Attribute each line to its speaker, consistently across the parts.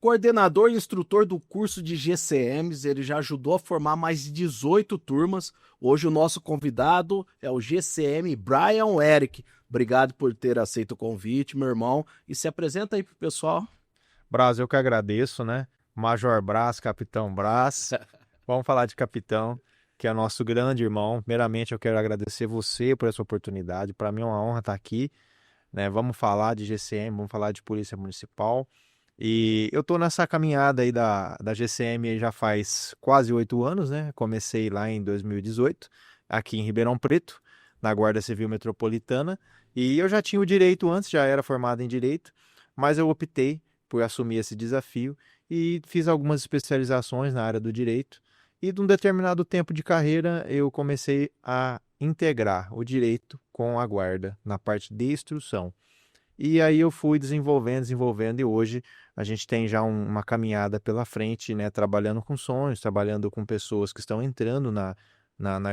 Speaker 1: coordenador e instrutor do curso de GCMs, ele já ajudou a formar mais de 18 turmas. Hoje o nosso convidado é o GCM Brian Eric. Obrigado por ter aceito o convite, meu irmão. E se apresenta aí pro pessoal.
Speaker 2: Brás, eu que agradeço, né? Major Brás, Capitão Brás. Vamos falar de capitão, que é nosso grande irmão. Primeiramente, eu quero agradecer você por essa oportunidade. Para mim é uma honra estar aqui, né? Vamos falar de GCM, vamos falar de Polícia Municipal. E eu estou nessa caminhada aí da GCM aí já faz quase 8 anos, né? Comecei lá em 2018, aqui em Ribeirão Preto, na Guarda Civil Metropolitana. E eu já tinha o direito antes, já era formado em direito, mas eu optei por assumir esse desafio e fiz algumas especializações na área do direito. E de um determinado tempo de carreira, eu comecei a integrar o direito com a guarda na parte de instrução. E aí eu fui desenvolvendo, e hoje a gente tem já uma caminhada pela frente, né? Trabalhando com sonhos, trabalhando com pessoas que estão entrando na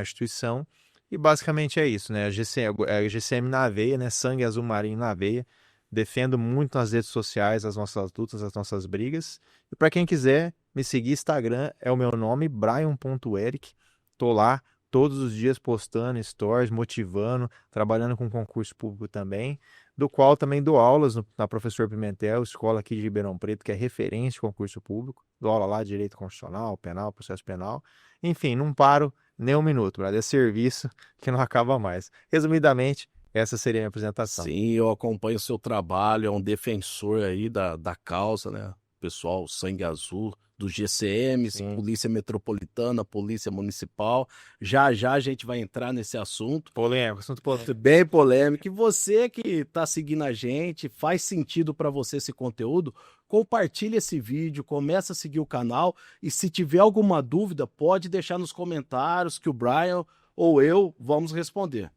Speaker 2: instituição. E basicamente é isso, né? A GCM na veia, né? Sangue azul marinho na veia. Defendo muito nas redes sociais as nossas lutas, as nossas brigas. E para quem quiser me seguir, Instagram é o meu nome, brian.eric. Tô lá todos os dias postando stories, motivando, trabalhando com concurso público também, do qual também dou aulas na Professor Pimentel, escola aqui de Ribeirão Preto, que é referência de concurso público. Dou aula lá de direito constitucional, penal, processo penal. Enfim, não paro nem um minuto, brother. É serviço que não acaba mais. Resumidamente, essa seria a minha apresentação.
Speaker 1: Sim, eu acompanho o seu trabalho, é um defensor aí da causa, né? Pessoal, Sangue Azul, dos GCMs,
Speaker 2: Sim.
Speaker 1: Polícia Metropolitana, Polícia Municipal. Já já a gente vai entrar nesse assunto.
Speaker 2: Polêmico, assunto polêmico.
Speaker 1: Bem polêmico. E você que está seguindo a gente, faz sentido para você esse conteúdo, compartilhe esse vídeo, começa a seguir o canal e se tiver alguma dúvida, pode deixar nos comentários que o Brian ou eu vamos responder.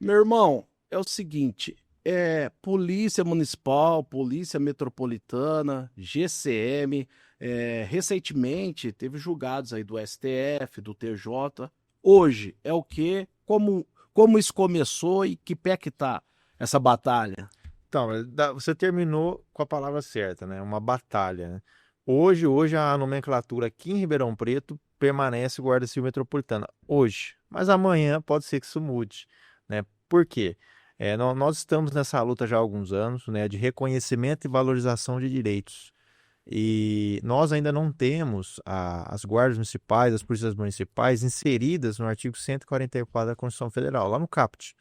Speaker 1: Meu irmão, é o seguinte, Polícia Municipal, Polícia Metropolitana, GCM, recentemente teve julgados aí do STF, do TJ. Hoje é o quê? Como isso começou e que pé que tá essa batalha?
Speaker 2: Então, você terminou com a palavra certa, né? Uma batalha, né? Hoje a nomenclatura aqui em Ribeirão Preto permanece Guarda Civil Metropolitana. Hoje. Mas amanhã pode ser que isso mude, né? Por quê? Nós estamos nessa luta já há alguns anos, né? De reconhecimento e valorização de direitos. E nós ainda não temos as guardas municipais, as polícias municipais inseridas no artigo 144 da Constituição Federal, lá no CAPT.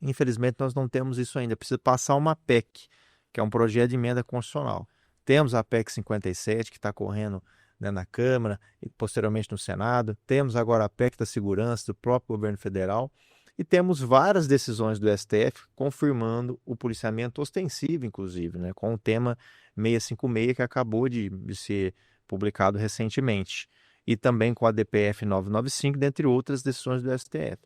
Speaker 2: Infelizmente, nós não temos isso ainda. Precisa passar uma PEC, que é um projeto de emenda constitucional. Temos a PEC 57, que está correndo, né, na Câmara e posteriormente no Senado. Temos agora a PEC da segurança do próprio governo federal. E temos várias decisões do STF confirmando o policiamento ostensivo, inclusive, né, com o tema 656, que acabou de ser publicado recentemente. E também com a DPF 995, dentre outras decisões do STF.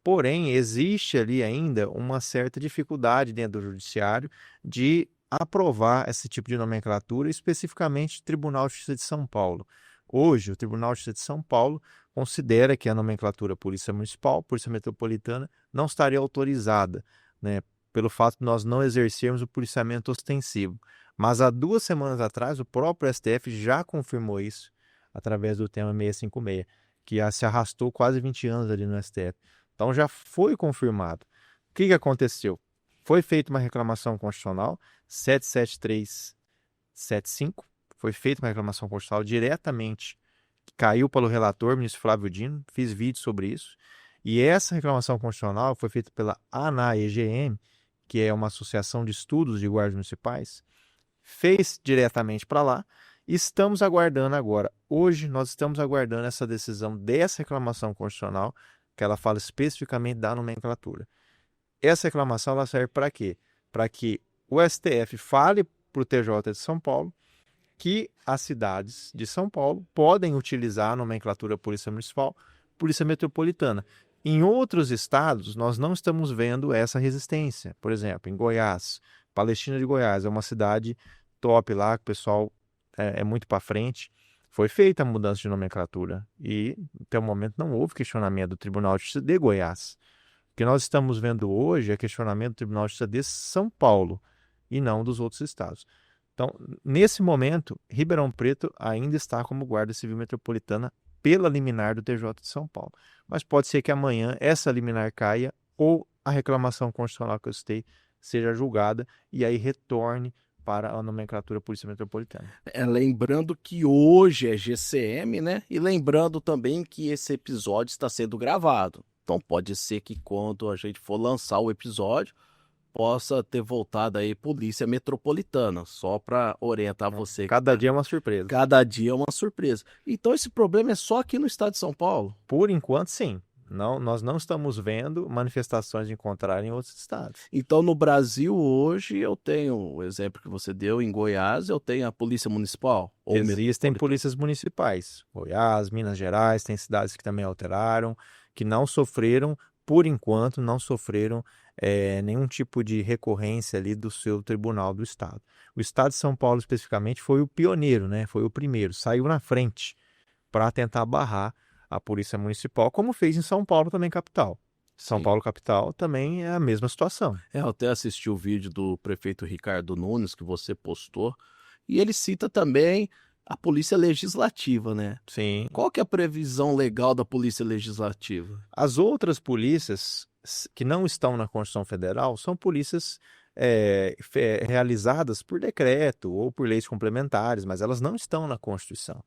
Speaker 2: Porém, existe ali ainda uma certa dificuldade dentro do judiciário de aprovar esse tipo de nomenclatura, especificamente o Tribunal de Justiça de São Paulo. Hoje, o Tribunal de Justiça de São Paulo considera que a nomenclatura Polícia Municipal, Polícia Metropolitana, não estaria autorizada, né, pelo fato de nós não exercermos o policiamento ostensivo. Mas há 2 semanas atrás, o próprio STF já confirmou isso através do tema 656, que se arrastou quase 20 anos ali no STF. Então já foi confirmado. O que aconteceu? Foi feita uma reclamação constitucional, 77375, foi feita uma reclamação constitucional diretamente, que caiu pelo relator, ministro Flávio Dino, fiz vídeo sobre isso, e essa reclamação constitucional foi feita pela ANAEGM, que é uma associação de estudos de guardas municipais, fez diretamente para lá, e estamos aguardando agora. Hoje nós estamos aguardando essa decisão dessa reclamação constitucional, que ela fala especificamente da nomenclatura. Essa reclamação ela serve para quê? Para que o STF fale para o TJ de São Paulo que as cidades de São Paulo podem utilizar a nomenclatura Polícia Municipal, Polícia Metropolitana. Em outros estados, nós não estamos vendo essa resistência. Por exemplo, em Goiás, Palestina de Goiás é uma cidade top lá, que o pessoal é muito para frente. Foi feita a mudança de nomenclatura e, até o momento, não houve questionamento do Tribunal de Justiça de Goiás. O que nós estamos vendo hoje é questionamento do Tribunal de Justiça de São Paulo e não dos outros estados. Então, nesse momento, Ribeirão Preto ainda está como Guarda Civil Metropolitana pela liminar do TJ de São Paulo. Mas pode ser que amanhã essa liminar caia ou a reclamação constitucional que eu citei seja julgada e aí retorne para a nomenclatura Polícia Metropolitana.
Speaker 1: Lembrando que hoje é GCM, né? E lembrando também que esse episódio está sendo gravado. Então pode ser que quando a gente for lançar o episódio, possa ter voltado aí Polícia Metropolitana, só para orientar você.
Speaker 2: Cada dia é uma surpresa.
Speaker 1: Cada dia é uma surpresa. Então esse problema é só aqui no estado de São Paulo?
Speaker 2: Por enquanto, sim. Não, nós não estamos vendo manifestações de contrário em outros estados.
Speaker 1: Então, no Brasil, hoje, eu tenho o exemplo que você deu, em Goiás, eu tenho a Polícia Municipal.
Speaker 2: Existem polícias municipais. Goiás, Minas Gerais, tem cidades que também alteraram, que não sofreram, por enquanto, não sofreram nenhum tipo de recorrência ali do seu tribunal do estado. O estado de São Paulo, especificamente, foi o pioneiro, né? Foi o primeiro, saiu na frente para tentar barrar a Polícia Municipal, como fez em São Paulo também, capital. São
Speaker 1: Sim.
Speaker 2: Paulo, capital, também é a mesma situação.
Speaker 1: Eu até assisti o vídeo do prefeito Ricardo Nunes, que você postou, e ele cita também a Polícia Legislativa, né?
Speaker 2: Sim.
Speaker 1: Qual que é a previsão legal da Polícia Legislativa?
Speaker 2: As outras polícias que não estão na Constituição Federal são polícias realizadas por decreto ou por leis complementares, mas elas não estão na Constituição.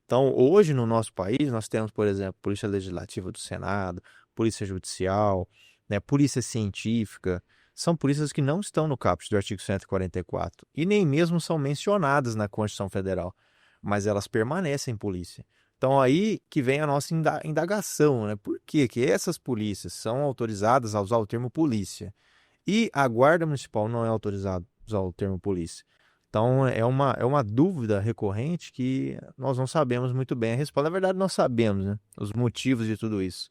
Speaker 2: Então, hoje no nosso país, nós temos, por exemplo, Polícia Legislativa do Senado, Polícia Judicial, né, Polícia Científica, são polícias que não estão no caput do artigo 144 e nem mesmo são mencionadas na Constituição Federal, mas elas permanecem polícia. Então, aí que vem a nossa indagação, né? Por que essas polícias são autorizadas a usar o termo polícia e a Guarda Municipal não é autorizada a usar o termo polícia? Então, é uma dúvida recorrente que nós não sabemos muito bem a resposta. Na verdade, nós sabemos, né, os motivos de tudo isso.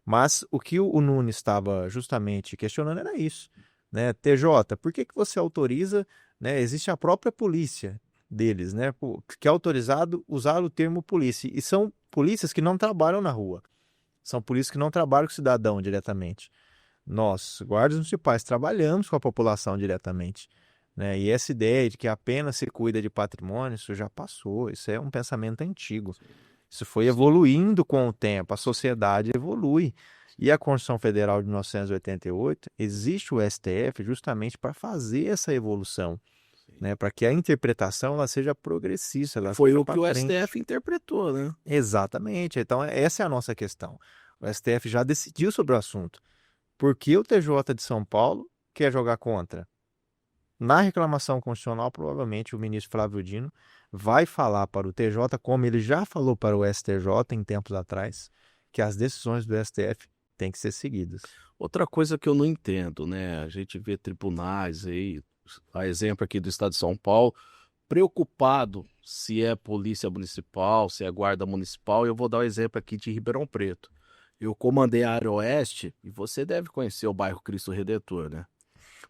Speaker 2: Mas o que o Nunes estava justamente questionando era isso, né? TJ, por que você autoriza, né? Existe a própria polícia deles, né? Que é autorizado usar o termo polícia. E são polícias que não trabalham na rua. São polícias que não trabalham com o cidadão diretamente. Nós, guardas municipais, trabalhamos com a população diretamente. Né? E essa ideia de que apenas se cuida de patrimônio, isso já passou, isso é um pensamento antigo. Isso foi evoluindo com o tempo, a sociedade evolui. E a Constituição Federal de 1988, existe o STF justamente para fazer essa evolução, né? Para que a interpretação ela seja progressista. Ela
Speaker 1: Foi
Speaker 2: seja
Speaker 1: o que o
Speaker 2: frente.
Speaker 1: STF interpretou, né?
Speaker 2: Exatamente. Então, essa é a nossa questão. O STF já decidiu sobre o assunto. Por que o TJ de São Paulo quer jogar contra? Na reclamação constitucional, provavelmente o ministro Flávio Dino vai falar para o TJ, como ele já falou para o STJ em tempos atrás, que as decisões do STF têm que ser seguidas.
Speaker 1: Outra coisa que eu não entendo, né? A gente vê tribunais aí, a exemplo aqui do estado de São Paulo, preocupado se é polícia municipal, se é guarda municipal. Eu vou dar o exemplo aqui de Ribeirão Preto. Eu comandei a área oeste e você deve conhecer o bairro Cristo Redentor, né?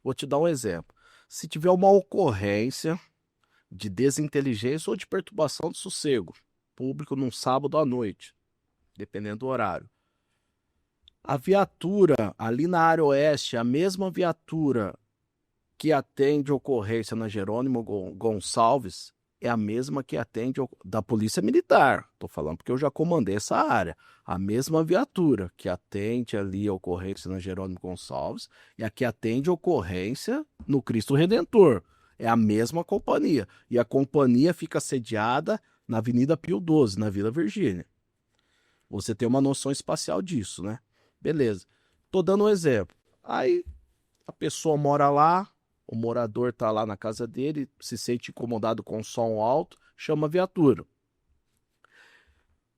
Speaker 1: Vou te dar um exemplo. Se tiver uma ocorrência de desinteligência ou de perturbação de sossego público num sábado à noite, dependendo do horário, a viatura ali na área oeste, a mesma viatura que atende ocorrência na Jerônimo Gonçalves, é a mesma que atende da Polícia Militar. Estou falando porque eu já comandei essa área. A mesma viatura que atende ali a ocorrência na Jerônimo Gonçalves e a que atende ocorrência no Cristo Redentor. É a mesma companhia. E a companhia fica sediada na Avenida Pio XII, na Vila Virgínia. Você tem uma noção espacial disso, né? Beleza. Tô dando um exemplo. Aí a pessoa mora lá, o morador tá lá na casa dele, se sente incomodado com o som alto, chama a viatura.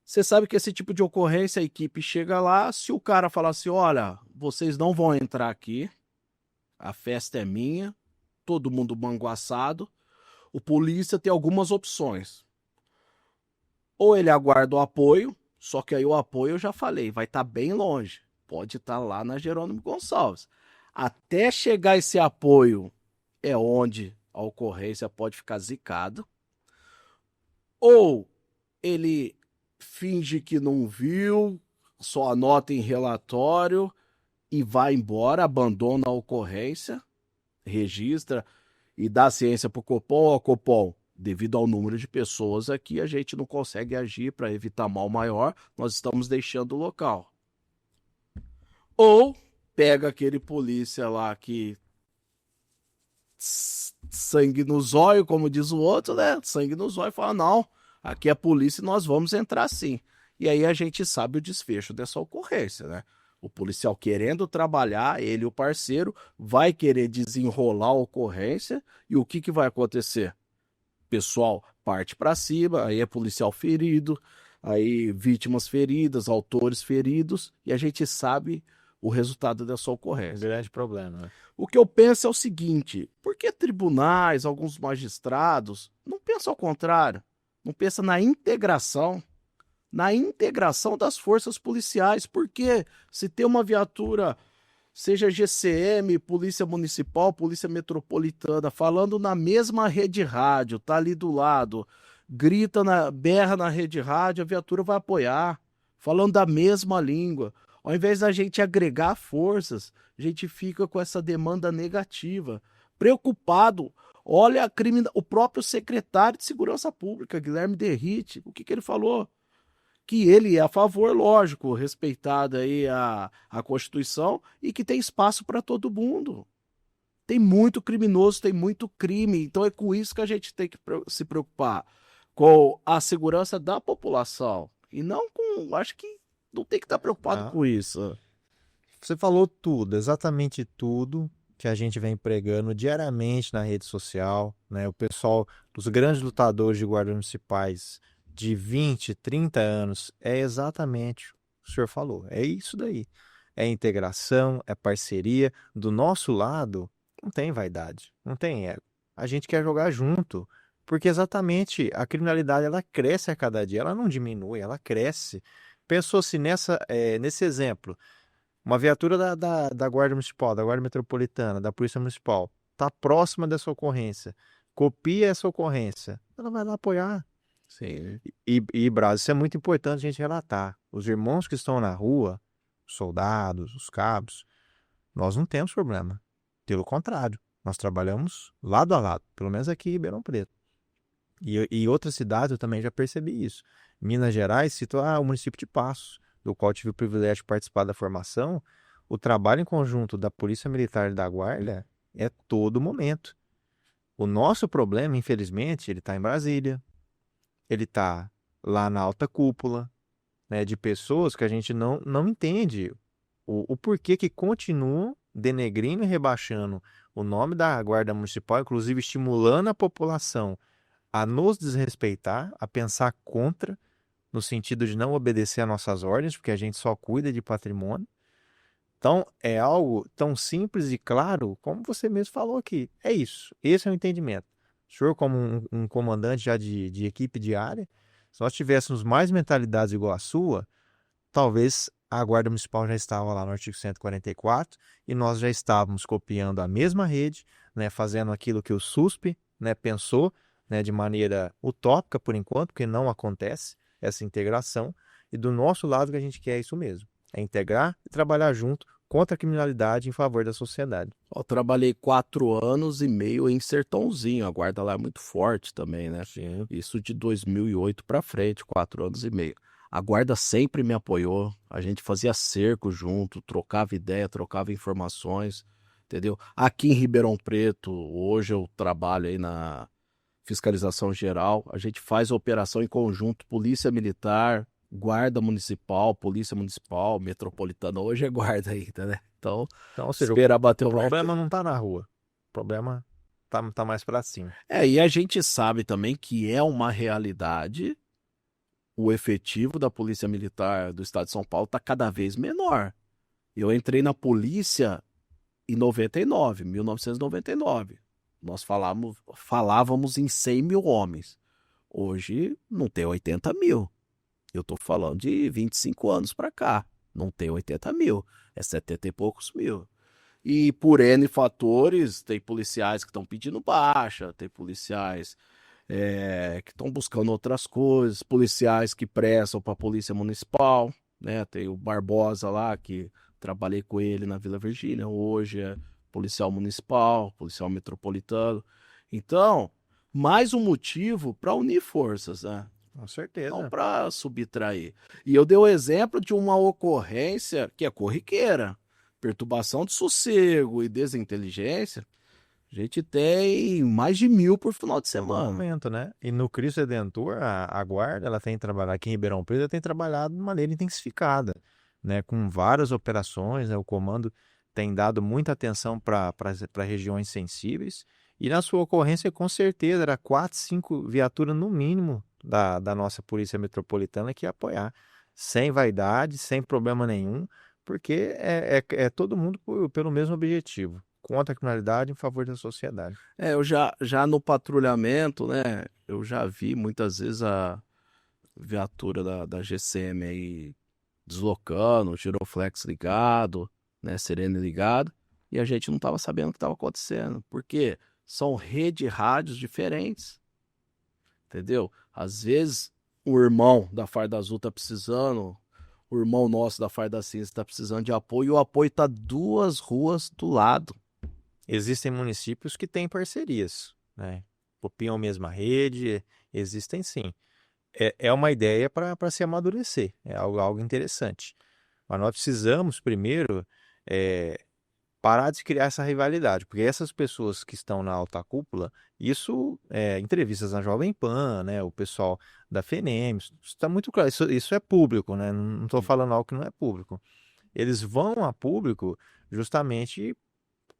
Speaker 1: Você sabe que esse tipo de ocorrência, a equipe chega lá, se o cara falar assim, olha, vocês não vão entrar aqui, a festa é minha, todo mundo manguaçado, o polícia tem algumas opções. Ou ele aguarda o apoio, só que aí o apoio eu já falei, vai estar bem longe, pode estar lá na Jerônimo Gonçalves. Até chegar esse apoio é onde a ocorrência pode ficar zicada. Ou ele finge que não viu, só anota em relatório e vai embora, abandona a ocorrência, registra e dá ciência para o Copom, ó, Copom, devido ao número de pessoas aqui, a gente não consegue agir para evitar mal maior, nós estamos deixando o local. Ou pega aquele polícia lá que sangue no zóio, como diz o outro, né? Sangue no zóio, fala, não, aqui é polícia e nós vamos entrar sim. E aí a gente sabe o desfecho dessa ocorrência, né? O policial querendo trabalhar, ele e o parceiro, vai querer desenrolar a ocorrência e o que, que vai acontecer? O pessoal parte para cima, aí é policial ferido, aí vítimas feridas, autores feridos, e a gente sabe o resultado dessa
Speaker 2: Um
Speaker 1: ocorrência.
Speaker 2: grande problema, né?
Speaker 1: O que eu penso é o seguinte, por que tribunais, alguns magistrados, não pensam ao contrário? Não pensam na integração das forças policiais, porque se tem uma viatura, seja GCM, Polícia Municipal, Polícia Metropolitana, falando na mesma rede rádio, tá ali do lado, berra na rede rádio, a viatura vai apoiar, falando da mesma língua. Ao invés da gente agregar forças, a gente fica com essa demanda negativa, preocupado. Olha o próprio secretário de Segurança Pública, Guilherme Derrite, o que ele falou? Que ele é a favor, lógico, respeitada aí a Constituição e que tem espaço para todo mundo. Tem muito criminoso, tem muito crime, então é com isso que a gente tem que se preocupar, com a segurança da população e não com, acho que não tem que estar preocupado
Speaker 2: Ah,
Speaker 1: com isso.
Speaker 2: você falou tudo, exatamente tudo que a gente vem pregando diariamente na rede social, né? O pessoal, os grandes lutadores de guardas municipais de 20, 30 anos, é exatamente o que o senhor falou. É isso daí. É integração, é parceria. Do nosso lado, não tem vaidade, não tem ego. A gente quer jogar junto, porque exatamente a criminalidade ela cresce a cada dia, ela não diminui, ela cresce. Pensou-se nesse exemplo. Uma viatura da Guarda Municipal, da Guarda Metropolitana, da Polícia Municipal, está próxima dessa ocorrência, copia essa ocorrência, ela vai lá apoiar.
Speaker 1: Sim.
Speaker 2: Braz, isso é muito importante a gente relatar. Os irmãos que estão na rua, os soldados, os cabos, nós não temos problema. Pelo contrário, nós trabalhamos lado a lado, pelo menos aqui em Ribeirão Preto. E outras cidades eu também já percebi isso. Minas Gerais, cito o município de Passos, do qual tive o privilégio de participar da formação. O trabalho em conjunto da Polícia Militar e da Guarda é todo momento. O nosso problema, infelizmente, ele está em Brasília, ele está lá na alta cúpula, né, de pessoas que a gente não entende o porquê que continuam denegrindo e rebaixando o nome da Guarda Municipal, inclusive estimulando a população a nos desrespeitar, a pensar contra, no sentido de não obedecer às nossas ordens, porque a gente só cuida de patrimônio. Então, é algo tão simples e claro, como você mesmo falou aqui. É isso. Esse é o entendimento. O senhor, como um comandante já de equipe diária, se nós tivéssemos mais mentalidades igual a sua, talvez a Guarda Municipal já estava lá no artigo 144 e nós já estávamos copiando a mesma rede, né, fazendo aquilo que o SUSP, né, pensou, né, de maneira utópica por enquanto, porque não acontece essa integração. E do nosso lado que a gente quer é isso mesmo, é integrar e trabalhar junto contra a criminalidade em favor da sociedade.
Speaker 1: Eu trabalhei 4 anos e meio em Sertãozinho, a guarda lá é muito forte também, né?
Speaker 2: Sim.
Speaker 1: Isso de 2008 para frente, 4 anos e meio. A guarda sempre me apoiou, a gente fazia cerco junto, trocava ideia, trocava informações, entendeu? Aqui em Ribeirão Preto, hoje eu trabalho aí na fiscalização geral, a gente faz operação em conjunto, Polícia Militar, Guarda Municipal, Polícia Municipal, Metropolitana, hoje é guarda ainda, né? Então,
Speaker 2: Então, ou seja, o
Speaker 1: esperar bater o
Speaker 2: problema não está na rua, o problema tá mais para cima.
Speaker 1: E a gente sabe também que é uma realidade, o efetivo da Polícia Militar do Estado de São Paulo está cada vez menor. Eu entrei na polícia em 99, 1999. Nós falávamos em 100 mil homens. Hoje não tem 80 mil. Eu estou falando de 25 anos para cá. Não tem 80 mil. É 70 e poucos mil. E por N fatores, tem policiais que estão pedindo baixa, tem policiais que estão buscando outras coisas, policiais que prestam para a Polícia Municipal, né? Tem o Barbosa lá, que trabalhei com ele na Vila Virgínia, hoje é policial municipal, policial metropolitano. Então, mais um motivo para unir forças, né?
Speaker 2: Com
Speaker 1: Não
Speaker 2: certeza.
Speaker 1: para subtrair. E eu dei o exemplo de uma ocorrência que é corriqueira. Perturbação de sossego e desinteligência. A gente tem mais de 1.000 por final de
Speaker 2: É um
Speaker 1: semana.
Speaker 2: aumento, né? E no Cristo Redentor, a guarda, ela tem trabalhado aqui em Ribeirão Preto, ela tem trabalhado de maneira intensificada, né? Com várias operações, né? O comando tem dado muita atenção para regiões sensíveis. E na sua ocorrência, com certeza, era 4, 5 viaturas no mínimo da nossa Polícia Metropolitana que ia apoiar. Sem vaidade, sem problema nenhum, porque é todo mundo pelo mesmo objetivo. Contra a criminalidade em favor da sociedade.
Speaker 1: Eu já no patrulhamento, né? Eu já vi muitas vezes a viatura da GCM aí deslocando, giroflex ligado, né? Sirene ligado, e a gente não estava sabendo o que estava acontecendo. Porque são redes rádios diferentes, entendeu? Às vezes o irmão da Farda Azul tá precisando, o irmão nosso da Farda Cinza tá precisando de apoio, e o apoio tá 2 ruas do lado.
Speaker 2: Existem municípios que têm parcerias, né? Copiam a mesma rede, existem sim. É uma ideia para se amadurecer, é algo interessante. Mas nós precisamos primeiro é, parar de criar essa rivalidade, porque essas pessoas que estão na alta cúpula, isso entrevistas na Jovem Pan, né? O pessoal da FENEM, isso está muito claro, isso é público, né? Não estou falando algo que não é público. Eles vão a público justamente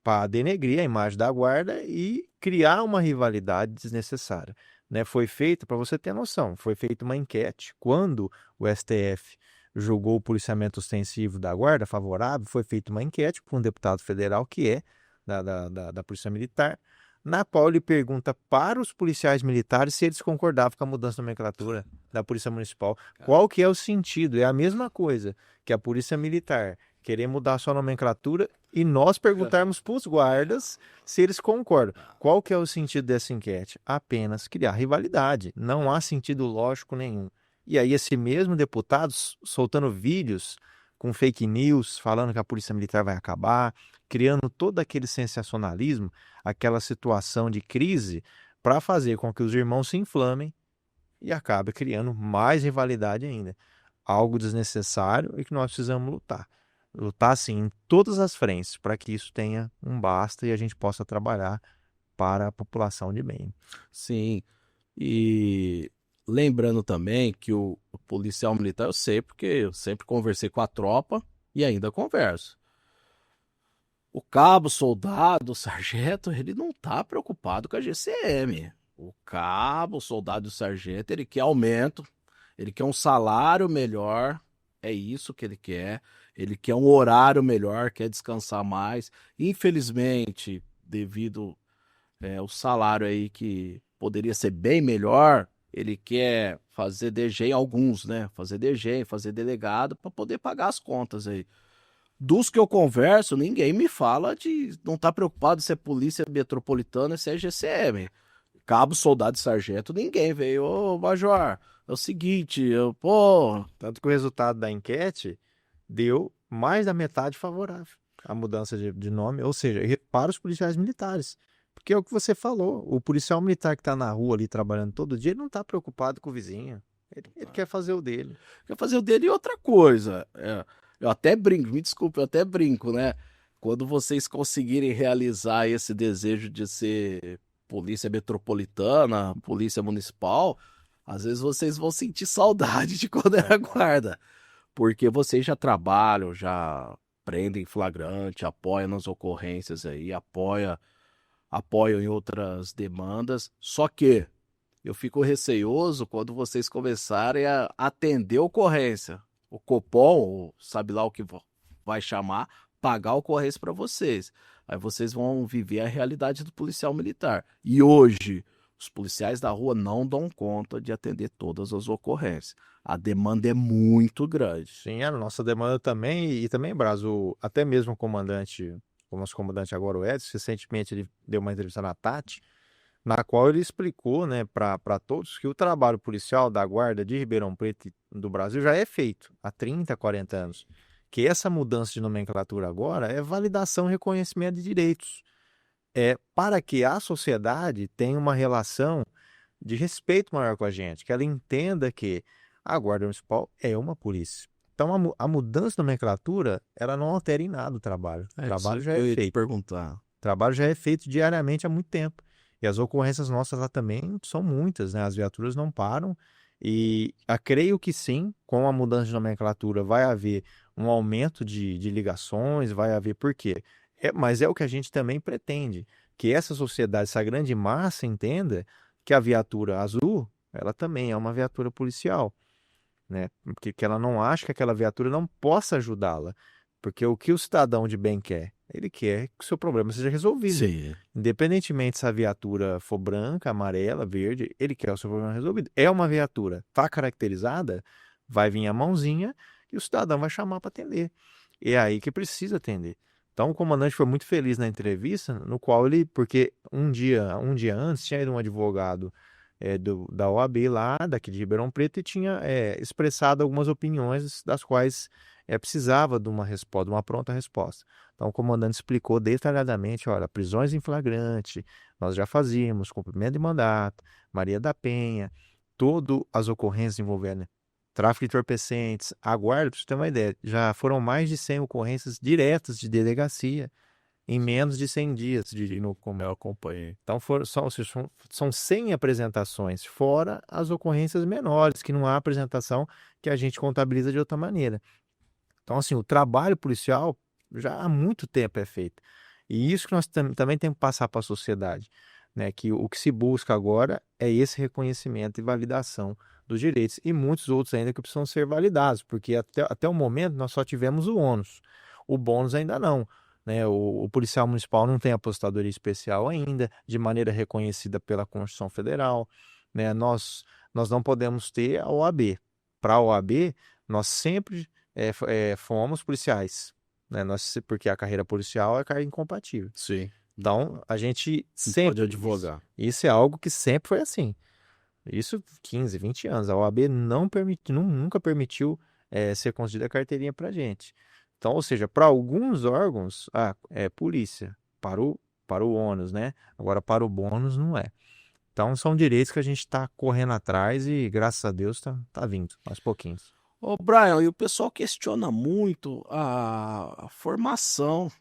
Speaker 2: para denegrir a imagem da guarda e criar uma rivalidade desnecessária, né? Foi feito, para você ter noção, foi feita uma enquete quando o STF julgou o policiamento ostensivo da guarda favorável, foi feita uma enquete com um deputado federal que é da Polícia Militar, na qual ele pergunta para os policiais militares se eles concordavam com a mudança da nomenclatura da Polícia Municipal. Qual que é o sentido? É a mesma coisa que a Polícia Militar querer mudar a sua nomenclatura e nós perguntarmos para os guardas se eles concordam. Qual que é o sentido dessa enquete? Apenas criar rivalidade. Não há sentido lógico nenhum. E aí esse mesmo deputado soltando vídeos com fake news, falando que a Polícia Militar vai acabar, criando todo aquele sensacionalismo, aquela situação de crise, para fazer com que os irmãos se inflamem e acabe criando mais rivalidade ainda. Algo desnecessário e que nós precisamos lutar. Lutar, assim, em todas as frentes, para que isso tenha um basta e a gente possa trabalhar para a população de bem.
Speaker 1: Sim, e lembrando também que o policial militar, eu sei porque eu sempre conversei com a tropa e ainda converso. O cabo, soldado, o sargento, ele não tá preocupado com a GCM. O cabo, o soldado e o sargento, ele quer aumento, ele quer um salário melhor, é isso que ele quer. Ele quer um horário melhor, quer descansar mais. Infelizmente, devido o salário aí que poderia ser bem melhor, ele quer fazer DG em alguns, né? Fazer DG, fazer delegado para poder pagar as contas aí. Dos que eu converso, ninguém me fala de não estar preocupado se é polícia metropolitana, se é GCM. Cabo, soldado e sargento, ninguém veio. Ô, major, é o seguinte,
Speaker 2: Tanto que o resultado da enquete deu mais da metade favorável à mudança de nome, ou seja, para os policiais militares. Porque é o que você falou, o policial militar que está na rua ali trabalhando todo dia, ele não está preocupado com o vizinho. Ele quer fazer o dele.
Speaker 1: quer fazer o dele e outra coisa. Eu até brinco, me desculpe, eu até brinco, né? Quando vocês conseguirem realizar esse desejo de ser polícia metropolitana, polícia municipal, às vezes vocês vão sentir saudade de quando era guarda. Porque vocês já trabalham, já prendem flagrante, apoiam nas ocorrências aí, apoiam em outras demandas. Só que eu fico receioso quando vocês começarem a atender a ocorrência. O Copom, ou sabe lá o que vai chamar, pagar a ocorrência para vocês. Aí vocês vão viver a realidade do policial militar. E hoje, os policiais da rua não dão conta de atender todas as ocorrências. A demanda é muito grande.
Speaker 2: Sim, a nossa demanda também, e também, Brasil, até mesmo o nosso comandante agora, o Edson, recentemente ele deu uma entrevista na Tati, na qual ele explicou, né, para todos que o trabalho policial da Guarda de Ribeirão Preto e do Brasil já é feito há 30, 40 anos. que essa mudança de nomenclatura agora é validação e reconhecimento de direitos. É para que a sociedade tenha uma relação de respeito maior com a gente, que ela entenda que a Guarda Municipal é uma polícia. Então, a mudança de nomenclatura, ela não altera em nada o trabalho. O trabalho já
Speaker 1: Eu
Speaker 2: é
Speaker 1: ia te
Speaker 2: feito.
Speaker 1: perguntar.
Speaker 2: O trabalho já é feito diariamente há muito tempo. E as ocorrências nossas lá também são muitas, né? As viaturas não param. E creio que sim, com a mudança de nomenclatura vai haver um aumento de ligações, vai haver por quê? Mas é o que a gente também pretende, que essa sociedade, essa grande massa entenda que a viatura azul, ela também é uma viatura policial, né? Que ela não acha que aquela viatura não possa ajudá-la. Porque o que o cidadão de bem quer? Ele quer que o seu problema seja resolvido.
Speaker 1: Sim.
Speaker 2: Independentemente se a viatura for branca, amarela, verde, ele quer o seu problema resolvido. É uma viatura, está caracterizada, vai vir a mãozinha e o cidadão vai chamar para atender. É aí que precisa atender. Então o comandante foi muito feliz na entrevista, no qual porque um dia antes tinha ido um advogado da OAB lá, daqui de Ribeirão Preto, e tinha expressado algumas opiniões das quais precisava de uma resposta, de uma pronta resposta. Então, o comandante explicou detalhadamente, olha, prisões em flagrante, nós já fazíamos, cumprimento de mandato, Maria da Penha, todas as ocorrências envolvendo tráfico de entorpecentes, a guarda, para você ter uma ideia, já foram mais de 100 ocorrências diretas de delegacia em menos de 100 dias
Speaker 1: Eu acompanhei.
Speaker 2: Então, são 100 apresentações, fora as ocorrências menores, que não há apresentação que a gente contabiliza de outra maneira. Então, assim, o trabalho policial já há muito tempo é feito. E isso que nós também temos que passar para a sociedade, né? Que o que se busca agora é esse reconhecimento e validação dos direitos. E muitos outros ainda que precisam ser validados, porque até o momento nós só tivemos o ônus. O bônus ainda não. Né? O policial municipal não tem apostadoria especial ainda, de maneira reconhecida pela Constituição Federal. Né? Nós não podemos ter a OAB. Para a OAB, nós sempre fomos policiais, né? Porque a carreira policial é carreira incompatível.
Speaker 1: Sim.
Speaker 2: Então, a gente
Speaker 1: Não
Speaker 2: sempre...
Speaker 1: pode advogar.
Speaker 2: Isso é algo que sempre foi assim. Isso 15, 20 anos. A OAB nunca permitiu ser concedida a carteirinha para gente. Então, ou seja, para alguns órgãos, é polícia, para o ônus, né? Agora, para o bônus, não é. Então, são direitos que a gente está correndo atrás e, graças a Deus, tá vindo, aos pouquinhos.
Speaker 1: Ô, Brian, e o pessoal questiona muito a formação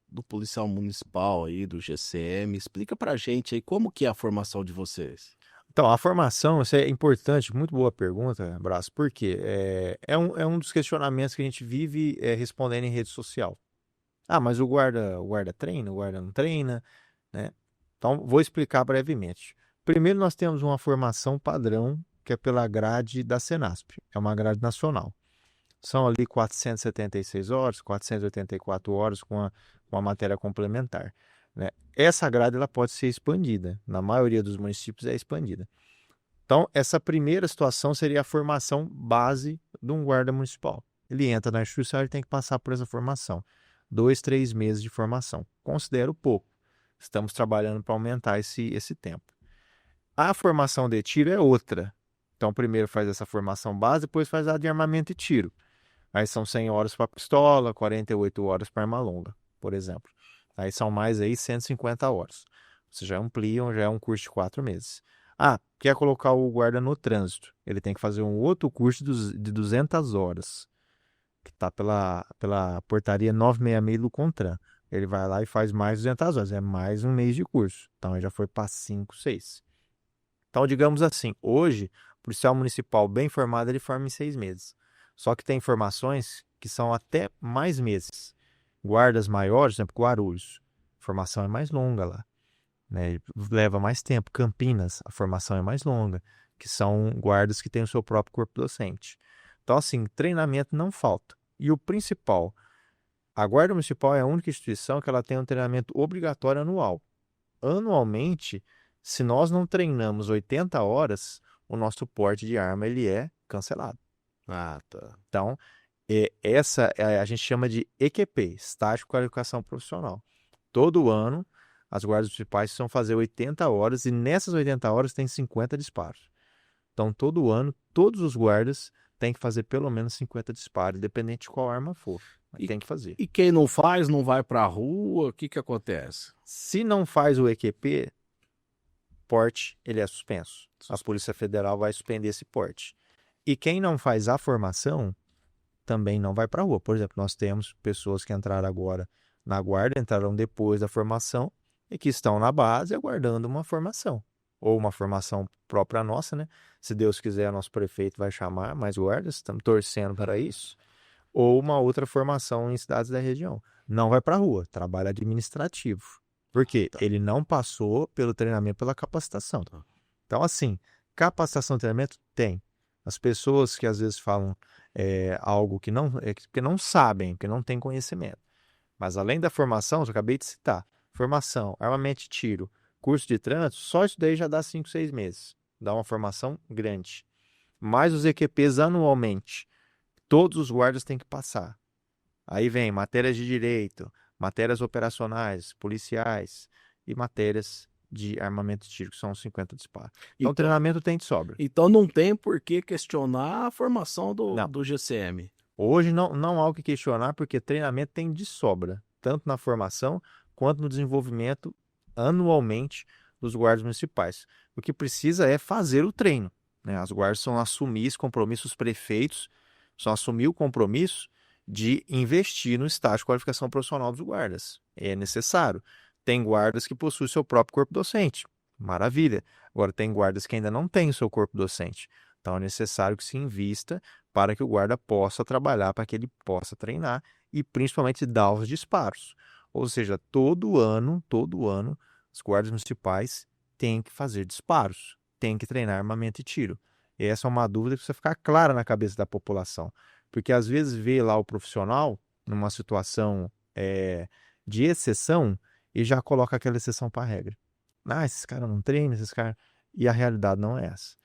Speaker 1: do policial municipal aí, do GCM. Explica pra gente aí como que é a formação de vocês.
Speaker 2: Então, a formação, isso é importante, muito boa pergunta, Abraço, porque é um dos questionamentos que a gente vive respondendo em rede social. Mas o guarda treina, o guarda não treina, né? Então, vou explicar brevemente. Primeiro, nós temos uma formação padrão, que é pela grade da Senasp, é uma grade nacional. São ali 476 horas, 484 horas com a matéria complementar. Né? Essa grade ela pode ser expandida, na maioria dos municípios é expandida. Então, essa primeira situação seria a formação base de um guarda municipal. Ele entra na instituição, ele tem que passar por essa formação. 2, 3 meses de formação. Considero pouco. Estamos trabalhando para aumentar esse tempo. A formação de tiro é outra. Então, primeiro faz essa formação base, depois faz a de armamento e tiro. Aí são 100 horas para pistola, 48 horas para arma longa, por exemplo. Aí são mais aí 150 horas. Você já ampliam, já é um curso de 4 meses. Quer colocar o guarda no trânsito. Ele tem que fazer um outro curso de 200 horas, que está pela portaria 966 do CONTRAN. Ele vai lá e faz mais 200 horas. É mais um mês de curso. Então, ele já foi para 5, 6. Então, digamos assim, hoje, o policial municipal bem formado, ele forma em 6 meses. Só que tem formações que são até mais meses. Guardas maiores, por exemplo, Guarulhos, a formação é mais longa lá. Né? Leva mais tempo. Campinas, a formação é mais longa, que são guardas que têm o seu próprio corpo docente. Então, assim, treinamento não falta. E o principal, a Guarda Municipal é a única instituição que ela tem um treinamento obrigatório anual. Anualmente, se nós não treinamos 80 horas, o nosso porte de arma ele é cancelado.
Speaker 1: Tá.
Speaker 2: Então, essa a gente chama de EQP, Estágio de Qualificação Profissional. Todo ano, as guardas municipais precisam fazer 80 horas e nessas 80 horas tem 50 disparos. Então, todo ano, todos os guardas têm que fazer pelo menos 50 disparos, independente de qual arma for.
Speaker 1: E,
Speaker 2: tem que fazer.
Speaker 1: e quem não faz, não vai para a rua, o que acontece?
Speaker 2: Se não faz o EQP, porte, ele é suspenso. A Polícia Federal vai suspender esse porte. E quem não faz a formação também não vai para a rua. Por exemplo, nós temos pessoas que entraram agora na guarda, entraram depois da formação e que estão na base aguardando uma formação. Ou uma formação própria nossa, né? Se Deus quiser, nosso prefeito vai chamar mais guardas, estamos torcendo para isso. Ou uma outra formação em cidades da região. Não vai para a rua, trabalho administrativo. Por quê? Ele não passou pelo treinamento, pela capacitação. Então, assim, capacitação e treinamento tem. As pessoas que às vezes falam algo que não sabem, que não têm conhecimento. Mas além da formação, eu acabei de citar, formação, armamento e tiro, curso de trânsito, só isso daí já dá 5, 6 meses. Dá uma formação grande. Mais os EQPs anualmente. Todos os guardas têm que passar. Aí vem matérias de direito, matérias operacionais, policiais e matérias de armamento e tiro, que são 50 disparos. Então, treinamento tem de sobra.
Speaker 1: Então não tem por que questionar a formação do GCM.
Speaker 2: Hoje não há o que questionar, porque treinamento tem de sobra, tanto na formação quanto no desenvolvimento anualmente dos guardas municipais. O que precisa é fazer o treino, né? As guardas são assumir esse compromisso, os prefeitos são assumir o compromisso de investir no estágio de qualificação profissional dos guardas. É necessário. Tem guardas que possuem seu próprio corpo docente. Maravilha. Agora, tem guardas que ainda não têm o seu corpo docente. Então, é necessário que se invista para que o guarda possa trabalhar, para que ele possa treinar e, principalmente, dar os disparos. Ou seja, todo ano, os guardas municipais têm que fazer disparos, têm que treinar armamento e tiro. E essa é uma dúvida que precisa ficar clara na cabeça da população. Porque, às vezes, vê lá o profissional numa situação de exceção e já coloca aquela exceção para a regra. Esses caras não treinam, esses caras... E a realidade não é essa.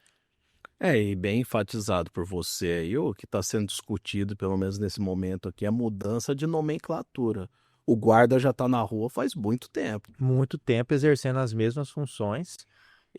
Speaker 1: E bem enfatizado por você aí, o que está sendo discutido, pelo menos nesse momento aqui, é a mudança de nomenclatura. O guarda já está na rua faz muito tempo.
Speaker 2: Muito tempo exercendo as mesmas funções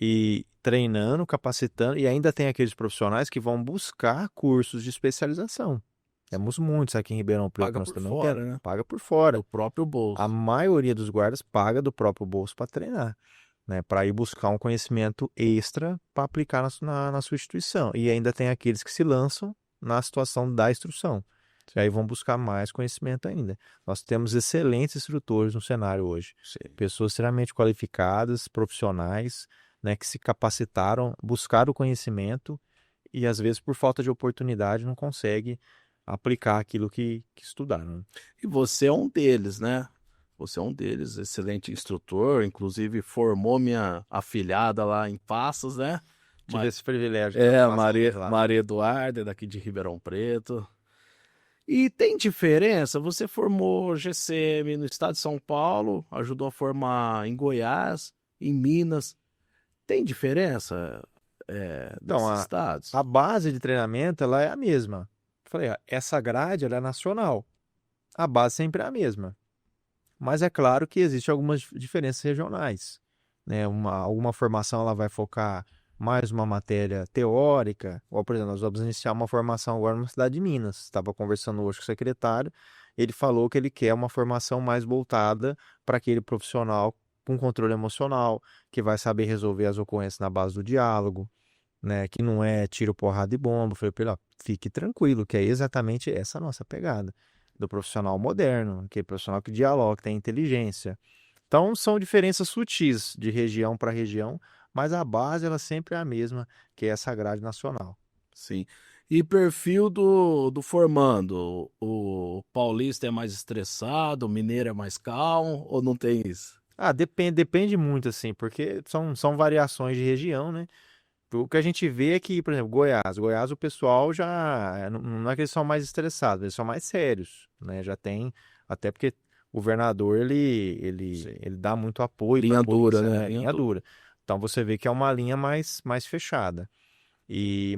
Speaker 2: e treinando, capacitando, e ainda tem aqueles profissionais que vão buscar cursos de especialização. Temos muitos aqui em Ribeirão Preto.
Speaker 1: Paga por fora, né?
Speaker 2: Paga por fora.
Speaker 1: Do próprio bolso.
Speaker 2: A maioria dos guardas paga do próprio bolso para treinar, né? Para ir buscar um conhecimento extra para aplicar na sua instituição. E ainda tem aqueles que se lançam na situação da instrução. E aí vão buscar mais conhecimento ainda. Nós temos excelentes instrutores no cenário hoje.
Speaker 1: Sim.
Speaker 2: Pessoas extremamente qualificadas, profissionais, né, que se capacitaram, buscaram o conhecimento e, às vezes, por falta de oportunidade, não consegue aplicar aquilo que estudaram.
Speaker 1: E você é um deles, né? Você é um deles, excelente instrutor, inclusive formou minha afilhada lá em Passos, né?
Speaker 2: Tive esse privilégio.
Speaker 1: Maria Eduarda, daqui de Ribeirão Preto. E tem diferença? Você formou GCM no estado de São Paulo, ajudou a formar em Goiás, em Minas. Tem diferença desses estados?
Speaker 2: A base de treinamento ela é a mesma. Falei, essa grade ela é nacional. A base sempre é a mesma. Mas é claro que existem algumas diferenças regionais, né? Alguma formação ela vai focar mais uma matéria teórica, ou, por exemplo, nós vamos iniciar uma formação agora na cidade de Minas. Estava conversando hoje com o secretário, ele falou que ele quer uma formação mais voltada para aquele profissional com controle emocional, que vai saber resolver as ocorrências na base do diálogo, né? Que não é tiro, porrada e bomba. Eu falei para ele, fique tranquilo, que é exatamente essa a nossa pegada. Do profissional moderno, aquele profissional que dialoga, que tem inteligência. Então, são diferenças sutis de região para região, mas a base ela sempre é a mesma, que é essa grade nacional.
Speaker 1: Sim. E perfil do formando? O paulista é mais estressado, o mineiro é mais calmo, ou não tem isso?
Speaker 2: Depende muito, assim, porque são variações de região, né? O que a gente vê é que, por exemplo, Goiás o pessoal já, não é que eles são mais estressados, eles são mais sérios, né? Já tem, até porque o governador, ele dá muito apoio.
Speaker 1: Linha dura, né?
Speaker 2: Linha dura. Então, você vê que é uma linha mais fechada.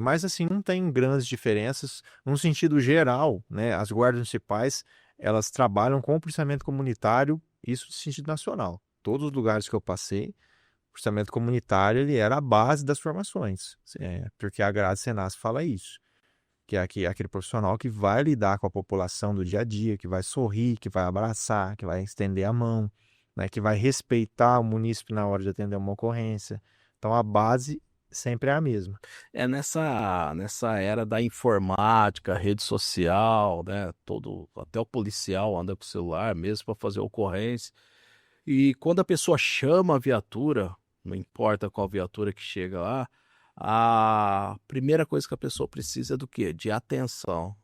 Speaker 2: Mas, assim, não tem grandes diferenças. Num sentido geral, né? As guardas municipais, elas trabalham com o policiamento comunitário, isso no sentido nacional. Todos os lugares que eu passei, o policiamento comunitário ele era a base das formações, porque a grade Senasp fala isso. que é aquele profissional que vai lidar com a população do dia a dia, que vai sorrir, que vai abraçar, que vai estender a mão, né, que vai respeitar o munícipe na hora de atender uma ocorrência. Então a base sempre é a mesma.
Speaker 1: É nessa era da informática, rede social, né? Até o policial anda com o celular mesmo para fazer ocorrência. E quando a pessoa chama a viatura, não importa qual viatura que chega lá, a primeira coisa que a pessoa precisa é do quê? De atenção.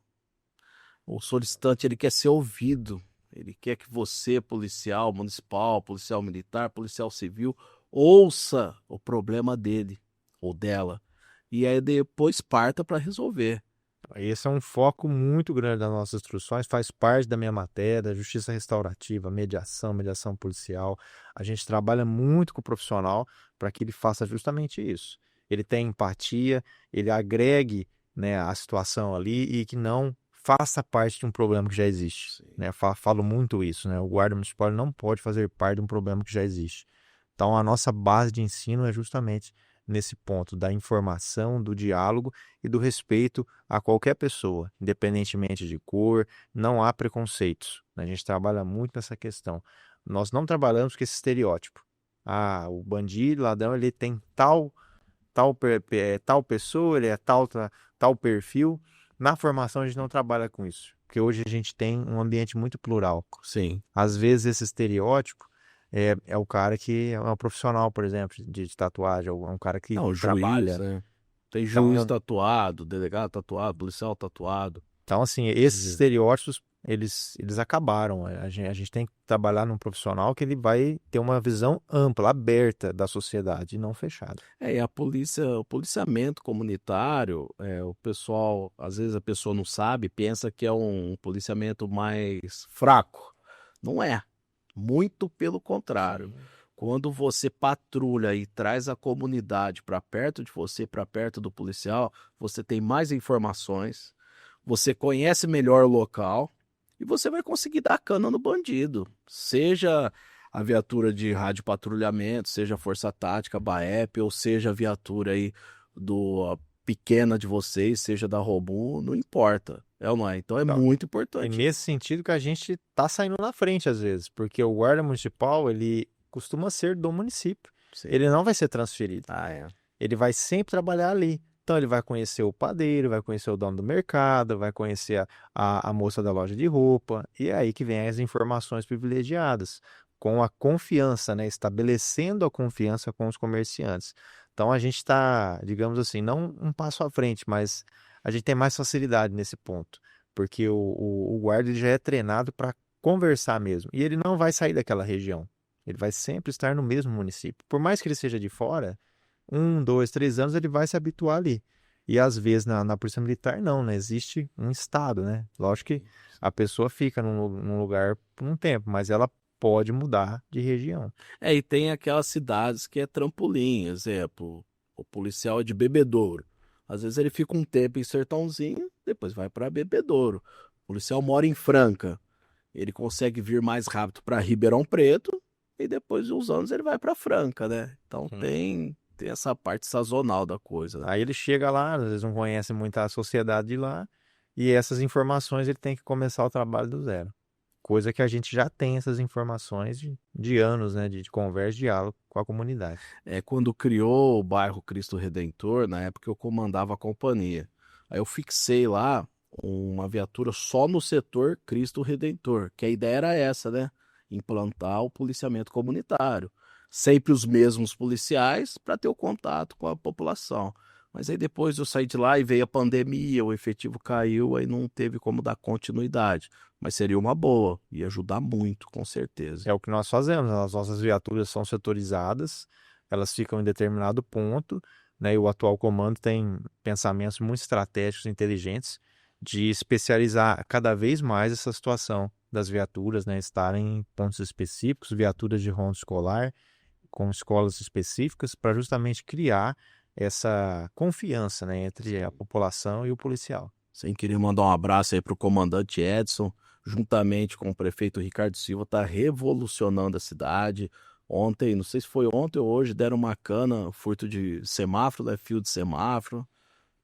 Speaker 1: O solicitante, ele quer ser ouvido. Ele quer que você, policial municipal, policial militar, policial civil, ouça o problema dele ou dela. E aí depois parta para resolver.
Speaker 2: Esse é um foco muito grande das nossas instruções, faz parte da minha matéria, justiça restaurativa, mediação policial. A gente trabalha muito com o profissional para que ele faça justamente isso. Ele tenha empatia, ele agregue, né, a situação ali e que não faça parte de um problema que já existe.
Speaker 1: Sim.
Speaker 2: Né? Falo muito isso, né? O guarda municipal não pode fazer parte de um problema que já existe. Então, a nossa base de ensino é justamente nesse ponto da informação, do diálogo e do respeito a qualquer pessoa, independentemente de cor, não há preconceitos. A gente trabalha muito nessa questão. Nós não trabalhamos com esse estereótipo. Ah, o bandido, ladrão, ele tem tal pessoa, ele é tal perfil. Na formação a gente não trabalha com isso, porque hoje a gente tem um ambiente muito plural.
Speaker 1: Sim.
Speaker 2: Às vezes esse estereótipo é o cara que é um profissional, por exemplo, de tatuagem, é um cara que
Speaker 1: É o juiz,
Speaker 2: trabalha.
Speaker 1: né? Tem
Speaker 2: Então,
Speaker 1: juiz tatuado, delegado tatuado, policial tatuado.
Speaker 2: então, assim, esses estereótipos, eles acabaram. A gente tem que trabalhar num profissional que ele vai ter uma visão ampla, aberta da sociedade, e não fechada.
Speaker 1: E a polícia, o policiamento comunitário, o pessoal, às vezes a pessoa não sabe, pensa que é um policiamento mais fraco. Não é. Muito pelo contrário. Quando você patrulha e traz a comunidade para perto de você, para perto do policial, você tem mais informações, você conhece melhor o local e você vai conseguir dar cana no bandido. Seja a viatura de rádio patrulhamento, seja a Força Tática, BAEP, ou seja a viatura aí a pequena de vocês, seja da Robu, não importa. É ou não é? Então é
Speaker 2: Então,
Speaker 1: muito
Speaker 2: e
Speaker 1: importante.
Speaker 2: nesse sentido que a gente está saindo na frente às vezes, porque o guarda municipal, ele costuma ser do município.
Speaker 1: Sim.
Speaker 2: Ele não vai ser transferido.
Speaker 1: É.
Speaker 2: Ele vai sempre trabalhar ali. Então ele vai conhecer o padeiro, vai conhecer o dono do mercado, vai conhecer a moça da loja de roupa, e é aí que vem as informações privilegiadas, com a confiança, né? Estabelecendo a confiança com os comerciantes. Então a gente está, digamos assim, não um passo à frente, mas a gente tem mais facilidade nesse ponto, porque o guarda ele já é treinado para conversar mesmo, e ele não vai sair daquela região, ele vai sempre estar no mesmo município. Por mais que ele seja de fora, 1, 2, 3 anos ele vai se habituar ali. E às vezes na Polícia Militar não, né? Existe um estado, né? Lógico que a pessoa fica num lugar por um tempo, mas ela pode mudar de região.
Speaker 1: E tem aquelas cidades que é trampolim, exemplo, o policial é de Bebedouro. Às vezes ele fica um tempo em Sertãozinho, depois vai para Bebedouro. O policial mora em Franca, ele consegue vir mais rápido para Ribeirão Preto e depois de uns anos ele vai para Franca, né? Então tem essa parte sazonal da coisa, né?
Speaker 2: Aí ele chega lá, às vezes não conhece muito a sociedade de lá, e essas informações ele tem que começar o trabalho do zero. Coisa que a gente já tem essas informações de anos, né? De conversa, diálogo com a comunidade.
Speaker 1: Quando criou o bairro Cristo Redentor, na época eu comandava a companhia. Aí eu fixei lá uma viatura só no setor Cristo Redentor, que a ideia era essa, né? Implantar o policiamento comunitário. Sempre os mesmos policiais para ter o contato com a população. Mas aí depois eu saí de lá e veio a pandemia, o efetivo caiu, aí não teve como dar continuidade. Mas seria uma boa, ia ajudar muito, com certeza.
Speaker 2: É o que nós fazemos, as nossas viaturas são setorizadas, elas ficam em determinado ponto, né? E o atual comando tem pensamentos muito estratégicos e inteligentes de especializar cada vez mais essa situação das viaturas, né? Estarem em pontos específicos, viaturas de ronda escolar, com escolas específicas, para justamente criar essa confiança, né, entre a população e o policial.
Speaker 1: Sem querer mandar um abraço aí para o comandante Edson, juntamente com o prefeito Ricardo Silva, está revolucionando a cidade. Ontem, não sei se foi ontem ou hoje, deram uma cana, furto de semáforo, fio de semáforo.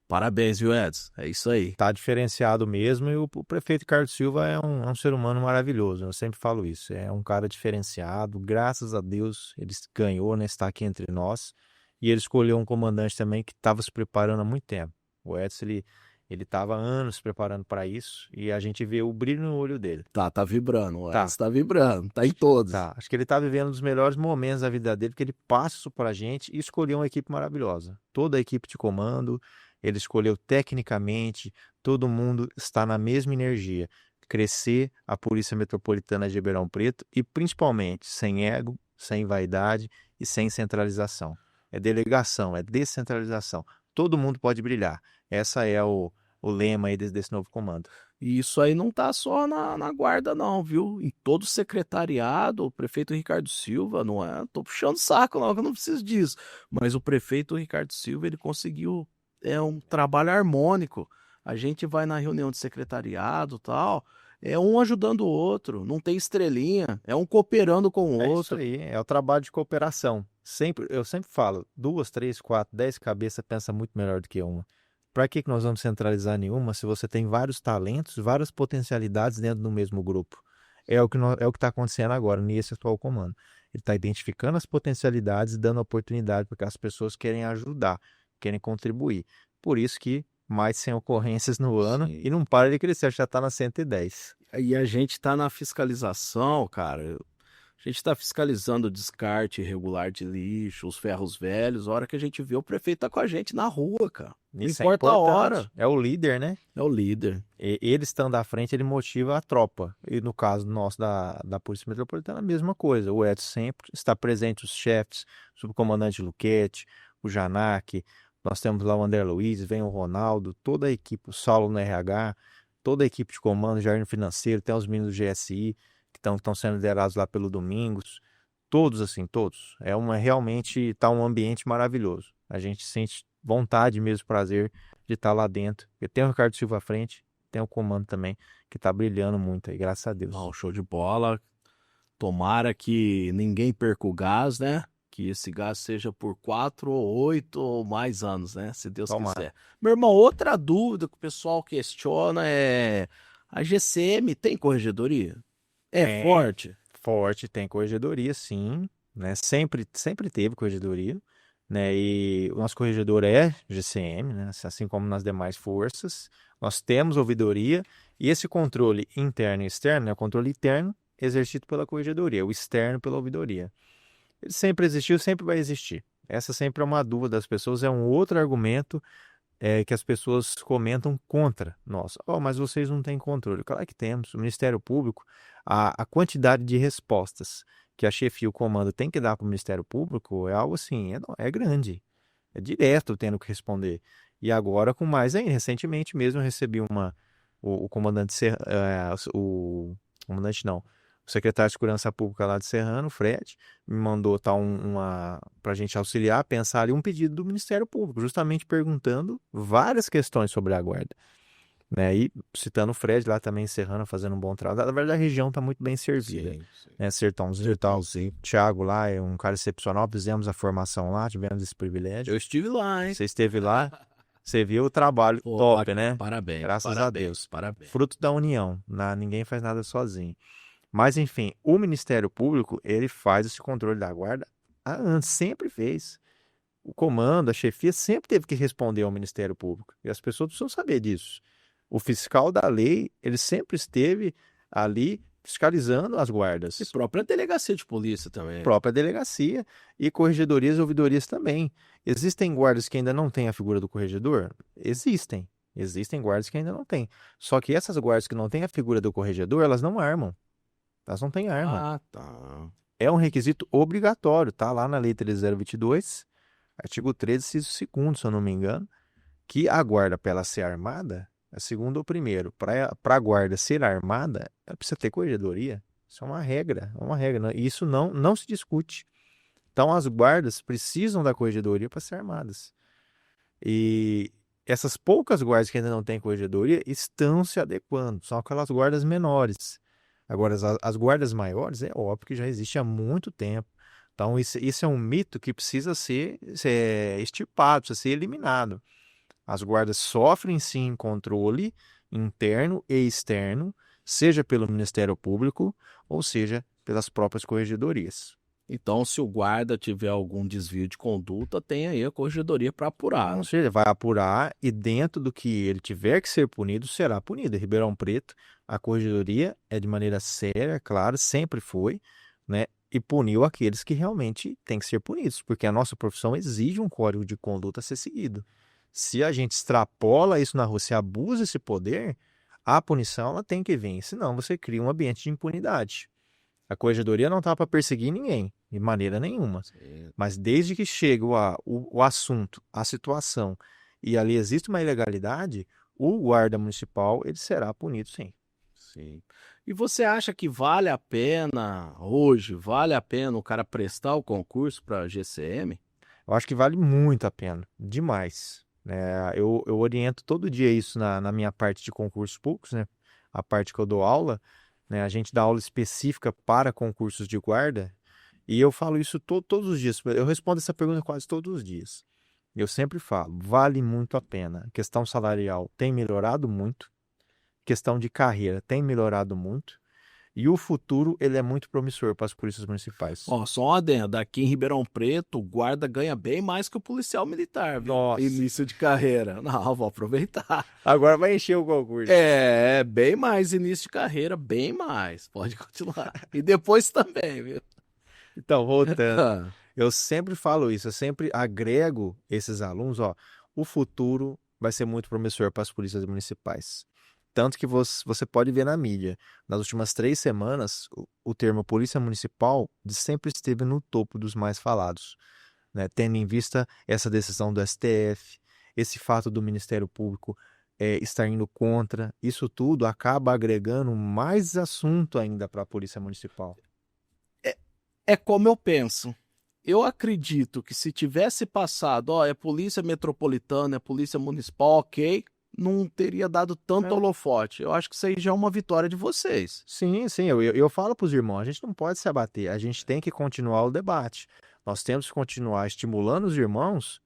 Speaker 1: Parabéns, viu, Edson? É isso aí.
Speaker 2: Tá diferenciado mesmo, e o prefeito Ricardo Silva é um ser humano maravilhoso, eu sempre falo isso, é um cara diferenciado, graças a Deus ele ganhou, né, está aqui entre nós, e ele escolheu um comandante também que estava se preparando há muito tempo. O Edson, ele estava há anos se preparando para isso, e a gente vê o brilho no olho dele.
Speaker 1: Tá vibrando, o
Speaker 2: Tá.
Speaker 1: Edson tá vibrando, tá em todos.
Speaker 2: Tá, acho que ele tá vivendo um dos melhores momentos da vida dele, porque ele passa isso pra gente e escolheu uma equipe maravilhosa. Toda a equipe de comando, ele escolheu tecnicamente, todo mundo está na mesma energia. Crescer a Polícia Metropolitana de Ribeirão Preto e principalmente sem ego, sem vaidade e sem centralização. É delegação, é descentralização. Todo mundo pode brilhar. Essa é o lema aí desse novo comando.
Speaker 1: E isso aí não tá só na guarda, não, viu? Em todo o secretariado, o prefeito Ricardo Silva, não é? Tô puxando saco, não, que eu não preciso disso. Mas o prefeito Ricardo Silva, ele conseguiu um trabalho harmônico. A gente vai na reunião de secretariado e tal, é um ajudando o outro, não tem estrelinha, é um cooperando com o
Speaker 2: É isso
Speaker 1: outro.
Speaker 2: aí, é o trabalho de cooperação. Eu sempre falo, 2, 3, 4, 10 cabeças pensa muito melhor do que uma. Para que nós vamos centralizar nenhuma se você tem vários talentos, várias potencialidades dentro do mesmo grupo? É o que está acontecendo agora, nesse atual comando. Ele está identificando as potencialidades e dando oportunidade porque as pessoas querem ajudar, querem contribuir. Por isso que mais 100 ocorrências no ano
Speaker 1: Sim.
Speaker 2: e não para de crescer, já está na 110.
Speaker 1: E a gente tá na fiscalização, cara. A gente está fiscalizando o descarte irregular de lixo, os ferros velhos. A hora que a gente vê, o prefeito tá com a gente na rua, cara. Não
Speaker 2: Isso
Speaker 1: importa a hora.
Speaker 2: É o líder, né?
Speaker 1: É o líder.
Speaker 2: Ele estando à frente, ele motiva a tropa. E no caso nosso da Polícia Metropolitana, a mesma coisa. O Edson sempre está presente, os chefes, o subcomandante Luquete, o Janac, nós temos lá o André Luiz, vem o Ronaldo, toda a equipe, o Saulo no RH, toda a equipe de comando, Jardim Financeiro, tem os meninos do GSI, que estão sendo liderados lá pelo Domingos. Todos, assim, todos. Realmente está um ambiente maravilhoso. A gente sente vontade mesmo, prazer de estar lá dentro. Porque tem o Ricardo Silva à frente, tem o comando também, que está brilhando muito aí, graças a Deus.
Speaker 1: Não, show de bola. Tomara que ninguém perca o gás, né? Que esse gás seja por 4 ou 8 ou mais anos, né? Se Deus
Speaker 2: Tomara.
Speaker 1: quiser. Meu irmão, outra dúvida que o pessoal questiona é: a GCM tem corregedoria? É forte?
Speaker 2: Forte, tem corregedoria, sim, né? Sempre teve corregedoria, né? E o nosso corregedor é GCM, né? Assim como nas demais forças. Nós temos ouvidoria e esse controle interno e externo, né? O controle interno exercido pela corregedoria, o externo pela ouvidoria. Ele sempre existiu, sempre vai existir. Essa sempre é uma dúvida das pessoas, é um outro argumento que as pessoas comentam contra nós. Oh, mas vocês não têm controle. Claro que temos. O Ministério Público, a quantidade de respostas que a chefia e o comando tem que dar para o Ministério Público é algo assim, é grande. É direto tendo que responder. E agora com mais ainda. Recentemente mesmo eu recebi o comandante, o comandante não, o secretário de Segurança Pública lá de Serrano, Fred, me mandou para a gente auxiliar, pensar ali um pedido do Ministério Público, justamente perguntando várias questões sobre a guarda. Né? E citando o Fred lá também em Serrano, fazendo um bom trabalho. Na verdade, a região está muito bem servida.
Speaker 1: Sim.
Speaker 2: Né? Sertãozinho e tal. Thiago lá é um cara excepcional, fizemos a formação lá, tivemos esse privilégio.
Speaker 1: Eu estive lá, hein?
Speaker 2: Você esteve lá, você viu o trabalho top, né?
Speaker 1: Parabéns.
Speaker 2: Graças a Deus.
Speaker 1: Parabéns.
Speaker 2: Fruto da união, ninguém faz nada sozinho. Mas, enfim, o Ministério Público, ele faz esse controle da guarda antes, sempre fez. O comando, a chefia, sempre teve que responder ao Ministério Público. E as pessoas precisam saber disso. O fiscal da lei, ele sempre esteve ali fiscalizando as guardas.
Speaker 1: E própria delegacia de polícia também.
Speaker 2: Própria delegacia e corregedorias e ouvidorias também. Existem guardas que ainda não têm a figura do corregedor? Existem. Existem guardas que ainda não têm. Só que essas guardas que não têm a figura do corregedor, elas não armam. Elas não têm arma.
Speaker 1: Ah, tá.
Speaker 2: É um requisito obrigatório, tá lá na Lei 13.022, artigo 13, inciso 2º, se eu não me engano, que a guarda, para ela ser armada, é segundo ou primeiro. Para a guarda ser armada, ela precisa ter corregedoria. Isso é uma regra, E isso não se discute. Então, as guardas precisam da corregedoria para ser armadas. E essas poucas guardas que ainda não têm corregedoria estão se adequando. São aquelas guardas menores. Agora, as guardas maiores, é óbvio que já existe há muito tempo. Então, isso é um mito que precisa ser extirpado, precisa ser eliminado. As guardas sofrem sim controle interno e externo, seja pelo Ministério Público ou seja pelas próprias corregedorias.
Speaker 1: Então, se o guarda tiver algum desvio de conduta, tem aí a corregedoria para apurar.
Speaker 2: Ou seja, vai apurar e dentro do que ele tiver que ser punido, será punido. Em Ribeirão Preto, a corregedoria é de maneira séria, claro, sempre foi, né? E puniu aqueles que realmente têm que ser punidos, porque a nossa profissão exige um código de conduta a ser seguido. Se a gente extrapola isso na rua, se abusa esse poder, a punição ela tem que vir, senão você cria um ambiente de impunidade. A corregedoria não está para perseguir ninguém, de maneira nenhuma.
Speaker 1: Sim.
Speaker 2: Mas desde que chega o assunto, a situação, e ali existe uma ilegalidade, o guarda municipal ele será punido, sim.
Speaker 1: Sim. E você acha que vale a pena, hoje, vale a pena o cara prestar o concurso para GCM?
Speaker 2: Eu acho que vale muito a pena, demais. Né? Eu oriento todo dia isso na minha parte de concursos públicos, né? A parte que eu dou aula, né? A gente dá aula específica para concursos de guarda, e eu falo isso todos os dias. Eu respondo essa pergunta quase todos os dias. Eu sempre falo, vale muito a pena. A questão salarial tem melhorado muito, questão de carreira tem melhorado muito, e o futuro ele é muito promissor para as polícias municipais.
Speaker 1: Ó, só um adendo, aqui em Ribeirão Preto, o guarda ganha bem mais que o policial militar, viu?
Speaker 2: Nossa.
Speaker 1: Início de carreira. Não, vou aproveitar.
Speaker 2: Agora vai encher o concurso.
Speaker 1: É, bem mais início de carreira, bem mais. Pode continuar. E depois também, viu?
Speaker 2: Então, voltando. Eu sempre falo isso, eu sempre agrego esses alunos, ó, o futuro vai ser muito promissor para as polícias municipais. Tanto que você pode ver na mídia, nas últimas 3 semanas, o termo polícia municipal sempre esteve no topo dos mais falados, né? Tendo em vista essa decisão do STF, esse fato do Ministério Público estar indo contra, isso tudo acaba agregando mais assunto ainda para a polícia municipal.
Speaker 1: É como eu penso. Eu acredito que se tivesse passado, ó, é polícia metropolitana, é polícia municipal, ok, não teria dado tanto holofote. Eu acho que isso aí já é uma vitória de vocês.
Speaker 2: Sim, sim, eu falo para os irmãos, a gente não pode se abater, a gente tem que continuar o debate. Nós temos que continuar estimulando os irmãos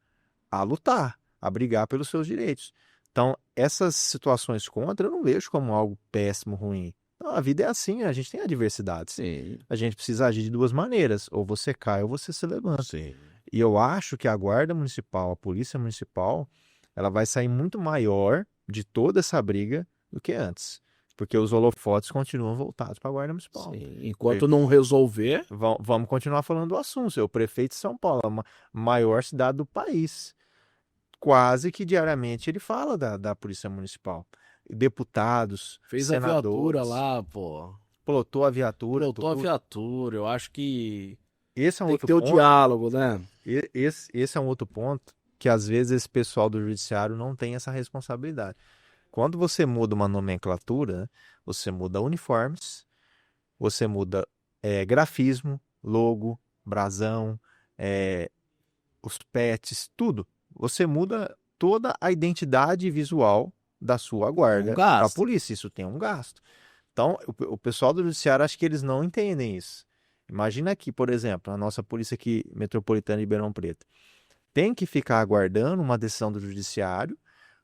Speaker 2: a lutar, a brigar pelos seus direitos. Então, essas situações contra, eu não vejo como algo péssimo, ruim. Não, a vida é assim, a gente tem adversidades.
Speaker 1: Sim.
Speaker 2: A gente precisa agir de 2 maneiras, ou você cai ou você se levanta.
Speaker 1: Sim.
Speaker 2: E eu acho que a guarda municipal, a polícia municipal, ela vai sair muito maior de toda essa briga do que antes. Porque os holofotes continuam voltados para a guarda municipal.
Speaker 1: Sim. Enquanto não resolver...
Speaker 2: Vamos continuar falando do assunto. O prefeito de São Paulo, a maior cidade do país. Quase que diariamente ele fala da polícia municipal. Deputados,
Speaker 1: Fez
Speaker 2: senadores,
Speaker 1: a viatura lá, pô.
Speaker 2: Plotou a viatura.
Speaker 1: Plotou a viatura. Eu acho que
Speaker 2: esse é um
Speaker 1: tem
Speaker 2: outro
Speaker 1: que ter
Speaker 2: ponto.
Speaker 1: o diálogo, né?
Speaker 2: Esse é um outro ponto que às vezes esse pessoal do judiciário não tem essa responsabilidade. Quando você muda uma nomenclatura, você muda uniformes, você muda grafismo, logo, brasão, os pets, tudo. Você muda toda a identidade visual da sua guarda para a polícia. Isso tem um gasto. Então, o pessoal do judiciário, acho que eles não entendem isso. Imagina aqui, por exemplo, a nossa polícia aqui metropolitana de Ribeirão Preto. Tem que ficar aguardando uma decisão do judiciário,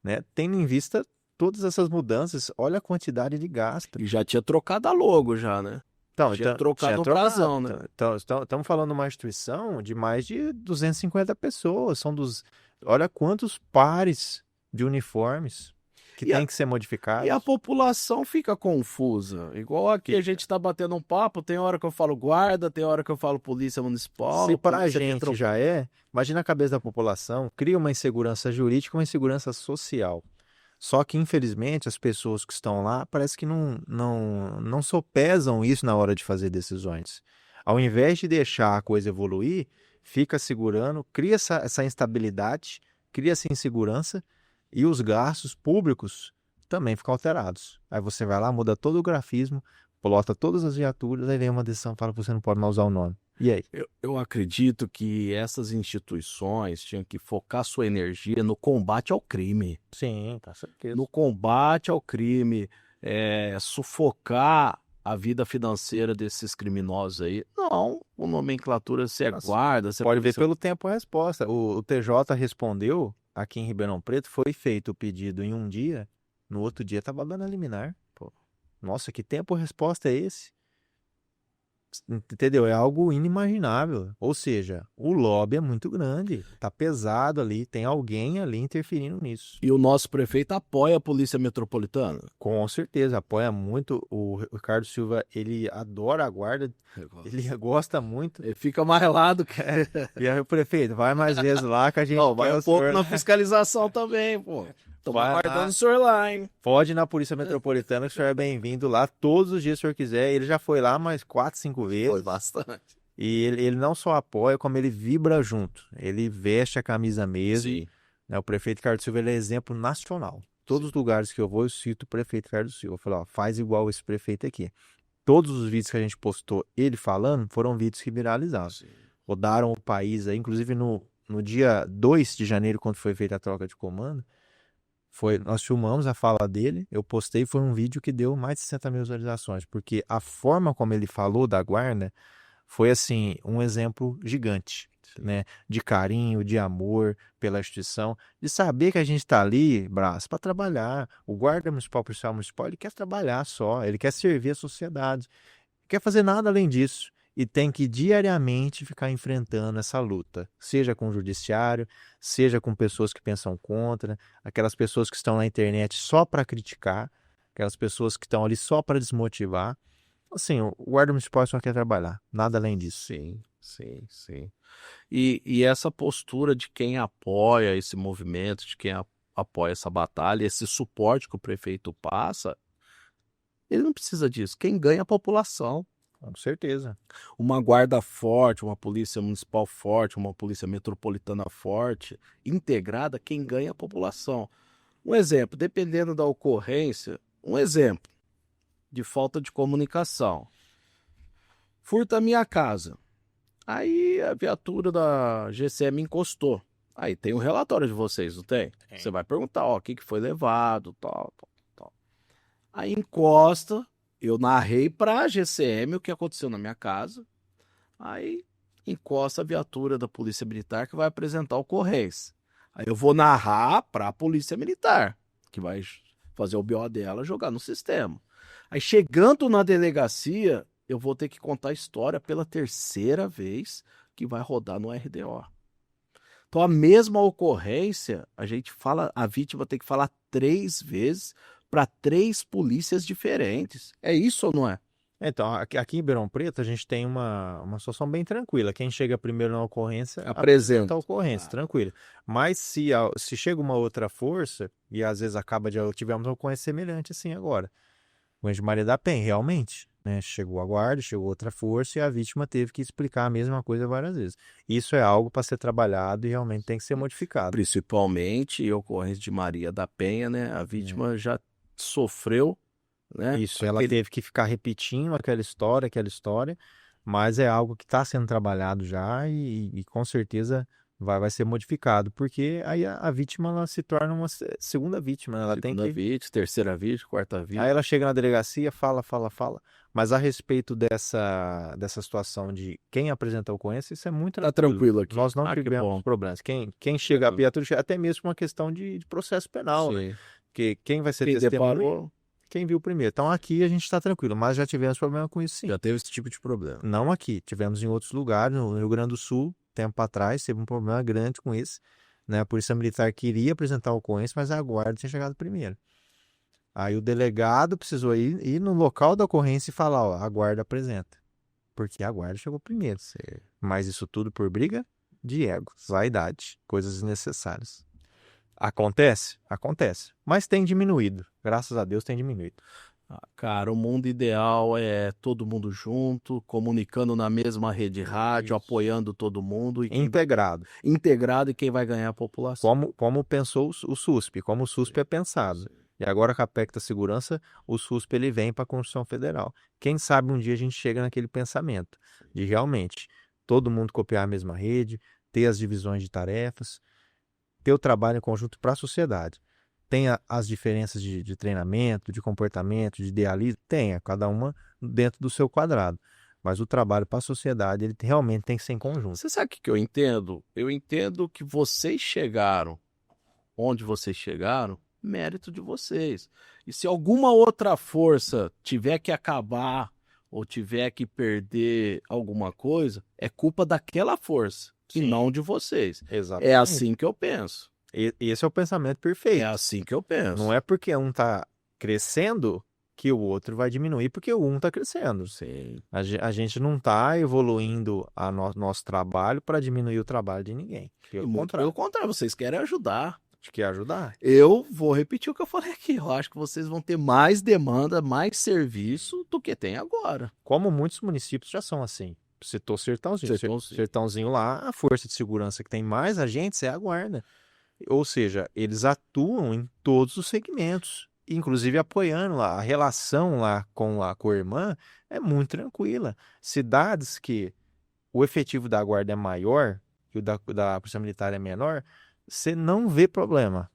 Speaker 2: né? Tendo em vista todas essas mudanças, olha a quantidade de gasto.
Speaker 1: E já tinha trocado a logo já, né?
Speaker 2: Então,
Speaker 1: tinha trocado o brasão, né?
Speaker 2: Então, estamos falando de uma instituição de mais de 250 pessoas. Olha quantos pares de uniformes que tem que ser modificados.
Speaker 1: E a população fica confusa. Igual aqui a gente está batendo um papo, tem hora que eu falo guarda, tem hora que eu falo polícia municipal.
Speaker 2: Se para a gente já imagina a cabeça da população, cria uma insegurança jurídica, uma insegurança social. Só que, infelizmente, as pessoas que estão lá parece que não sopesam isso na hora de fazer decisões. Ao invés de deixar a coisa evoluir, fica segurando, cria essa instabilidade, cria essa insegurança e os gastos públicos também ficam alterados. Aí você vai lá, muda todo o grafismo, plota todas as viaturas, aí vem uma decisão e fala que você não pode mais usar o nome. E aí?
Speaker 1: Eu acredito que essas instituições tinham que focar sua energia no combate ao crime.
Speaker 2: Sim, tá certeza.
Speaker 1: No combate ao crime, sufocar a vida financeira desses criminosos aí. Não, com nomenclatura você guarda. Você
Speaker 2: pode ver pelo tempo a resposta. O TJ respondeu aqui em Ribeirão Preto foi feito o pedido em um dia, no outro dia estava dando a liminar. Pô, nossa, que tempo-resposta é esse? Entendeu? É algo inimaginável. Ou seja, o lobby é muito grande, tá pesado ali, tem alguém ali interferindo nisso.
Speaker 1: E o nosso prefeito apoia a Polícia Metropolitana?
Speaker 2: Com certeza, apoia muito. O Ricardo Silva, ele adora a guarda, ele gosta muito.
Speaker 1: Ele fica mais lá do que...
Speaker 2: E aí, o prefeito, vai mais vezes lá que a gente
Speaker 1: Não, vai
Speaker 2: quer
Speaker 1: um
Speaker 2: o
Speaker 1: pouco
Speaker 2: senhor
Speaker 1: na
Speaker 2: lá.
Speaker 1: fiscalização também, pô. Estamos
Speaker 2: Vai lá.
Speaker 1: aguardando o senhor lá, hein?
Speaker 2: Pode ir na Polícia Metropolitana, que o senhor é bem-vindo lá todos os dias que o senhor quiser. Ele já foi lá mais 4, 5 vezes.
Speaker 1: Foi bastante.
Speaker 2: E ele não só apoia, como ele vibra junto. Ele veste a camisa mesmo.
Speaker 1: Sim.
Speaker 2: Né? O prefeito Ricardo Silva, ele é exemplo nacional. Todos os lugares que eu vou, eu cito o prefeito Ricardo Silva. Eu falo, ó, faz igual esse prefeito aqui. Todos os vídeos que a gente postou ele falando foram vídeos que viralizaram.
Speaker 1: Sim.
Speaker 2: Rodaram o país aí, inclusive no dia 2 de janeiro, quando foi feita a troca de comando, nós filmamos a fala dele, eu postei, foi um vídeo que deu mais de 60 mil visualizações, porque a forma como ele falou da guarda foi, assim, um exemplo gigante, né? De carinho, de amor pela instituição, de saber que a gente está ali, Brás, para trabalhar. O guarda municipal, policial municipal, ele quer trabalhar só, ele quer servir a sociedade, não quer fazer nada além disso. E tem que diariamente ficar enfrentando essa luta, seja com o judiciário, seja com pessoas que pensam contra, aquelas pessoas que estão na internet só para criticar, aquelas pessoas que estão ali só para desmotivar. Assim, o guarda municipal só quer trabalhar, nada além disso.
Speaker 1: Sim, sim, sim. E essa postura de quem apoia esse movimento, de quem apoia essa batalha, esse suporte que o prefeito passa, ele não precisa disso. Quem ganha é a população.
Speaker 2: Com certeza.
Speaker 1: Uma guarda forte, uma polícia municipal forte, uma polícia metropolitana forte, integrada, quem ganha é a população. Um exemplo, dependendo da ocorrência, um exemplo de falta de comunicação. Furta a minha casa. Aí a viatura da GCM encostou. Aí tem um relatório de vocês, não tem?
Speaker 2: Tem.
Speaker 1: Você vai perguntar, ó, o que foi levado, tal. Aí encosta, eu narrei para a GCM o que aconteceu na minha casa. Aí encosta a viatura da Polícia Militar que vai apresentar a ocorrência. Aí eu vou narrar para a Polícia Militar, que vai fazer o BO dela, jogar no sistema. Aí chegando na delegacia, eu vou ter que contar a história pela terceira vez que vai rodar no RDO. Então a mesma ocorrência, a vítima tem que falar 3 vezes para 3 polícias diferentes. É isso ou não é?
Speaker 2: Então, aqui em Ribeirão Preto, a gente tem uma situação bem tranquila. Quem chega primeiro na ocorrência,
Speaker 1: Apresenta
Speaker 2: a ocorrência, tranquilo. Mas se chega uma outra força, e às vezes tivemos uma ocorrência semelhante assim agora. O de Maria da Penha, realmente, né? Chegou a guarda, chegou outra força e a vítima teve que explicar a mesma coisa várias vezes. Isso é algo para ser trabalhado e realmente tem que ser modificado.
Speaker 1: Principalmente em ocorrência de Maria da Penha, né? A vítima já sofreu, né?
Speaker 2: Isso, ela teve que ficar repetindo aquela história, mas é algo que está sendo trabalhado já e com certeza vai ser modificado, porque aí a vítima ela se torna uma segunda vítima, ela tem que...
Speaker 1: vítima, terceira vítima, quarta vítima.
Speaker 2: Aí ela chega na delegacia, fala, mas a respeito dessa situação de quem apresenta a ocorrência, isso é muito
Speaker 1: tranquilo aqui.
Speaker 2: Nós não tivemos problemas. Quem chega a viatura, até mesmo uma questão de processo penal, né? Porque quem vai ser testemunha, quem viu primeiro. Então aqui a gente está tranquilo, mas já tivemos problema com isso sim.
Speaker 1: Já teve esse tipo de problema.
Speaker 2: Não aqui, tivemos em outros lugares, no Rio Grande do Sul, tempo atrás, teve um problema grande com isso, né? A Polícia Militar queria apresentar a ocorrência, mas a guarda tinha chegado primeiro. Aí o delegado precisou ir no local da ocorrência e falar, ó, a guarda apresenta. Porque a guarda chegou primeiro. Mas isso tudo por briga de ego, vaidade, coisas desnecessárias. Acontece? Acontece. Mas tem diminuído. Graças a Deus tem diminuído.
Speaker 1: Cara, o mundo ideal é todo mundo junto, comunicando na mesma rede rádio, apoiando todo mundo.
Speaker 2: Integrado.
Speaker 1: Integrado, e quem vai ganhar é a população.
Speaker 2: Como pensou o SUSP, como o SUSP é pensado. Sim. E agora com a PEC da segurança, o SUSP ele vem para a Constituição Federal. Quem sabe um dia a gente chega naquele pensamento de realmente todo mundo copiar a mesma rede, ter as divisões de tarefas, ter o trabalho em conjunto para a sociedade. Tenha as diferenças de treinamento, de comportamento, de idealismo, tenha, cada uma dentro do seu quadrado. Mas o trabalho para a sociedade, ele realmente tem que ser em conjunto.
Speaker 1: Você sabe o que eu entendo? Eu entendo que vocês chegaram onde vocês chegaram, mérito de vocês. E se alguma outra força tiver que acabar ou tiver que perder alguma coisa, é culpa daquela força e
Speaker 2: Sim,
Speaker 1: não de vocês. É
Speaker 2: exatamente.
Speaker 1: assim que eu penso.
Speaker 2: Esse é o pensamento
Speaker 1: É
Speaker 2: perfeito.
Speaker 1: assim que eu penso.
Speaker 2: Não é porque um tá crescendo que o outro vai diminuir, porque o um tá crescendo.
Speaker 1: Sim.
Speaker 2: A gente não tá evoluindo nosso trabalho para diminuir o trabalho de ninguém.
Speaker 1: E
Speaker 2: Pelo
Speaker 1: muito
Speaker 2: contrário,
Speaker 1: pelo contrário, vocês querem ajudar.
Speaker 2: a gente quer ajudar.
Speaker 1: Eu vou repetir o que eu falei aqui. Eu acho que vocês vão ter mais demanda, mais serviço do que tem agora.
Speaker 2: Como muitos municípios já são assim. Citou Sertãozinho.
Speaker 1: Sertãozinho.
Speaker 2: Sertãozinho lá, a força de segurança que tem mais agentes é a guarda. Ou seja, eles atuam em todos os segmentos, inclusive apoiando lá. A relação lá com a irmã é muito tranquila. Cidades que o efetivo da guarda é maior e o da Polícia Militar é menor, você não vê problema.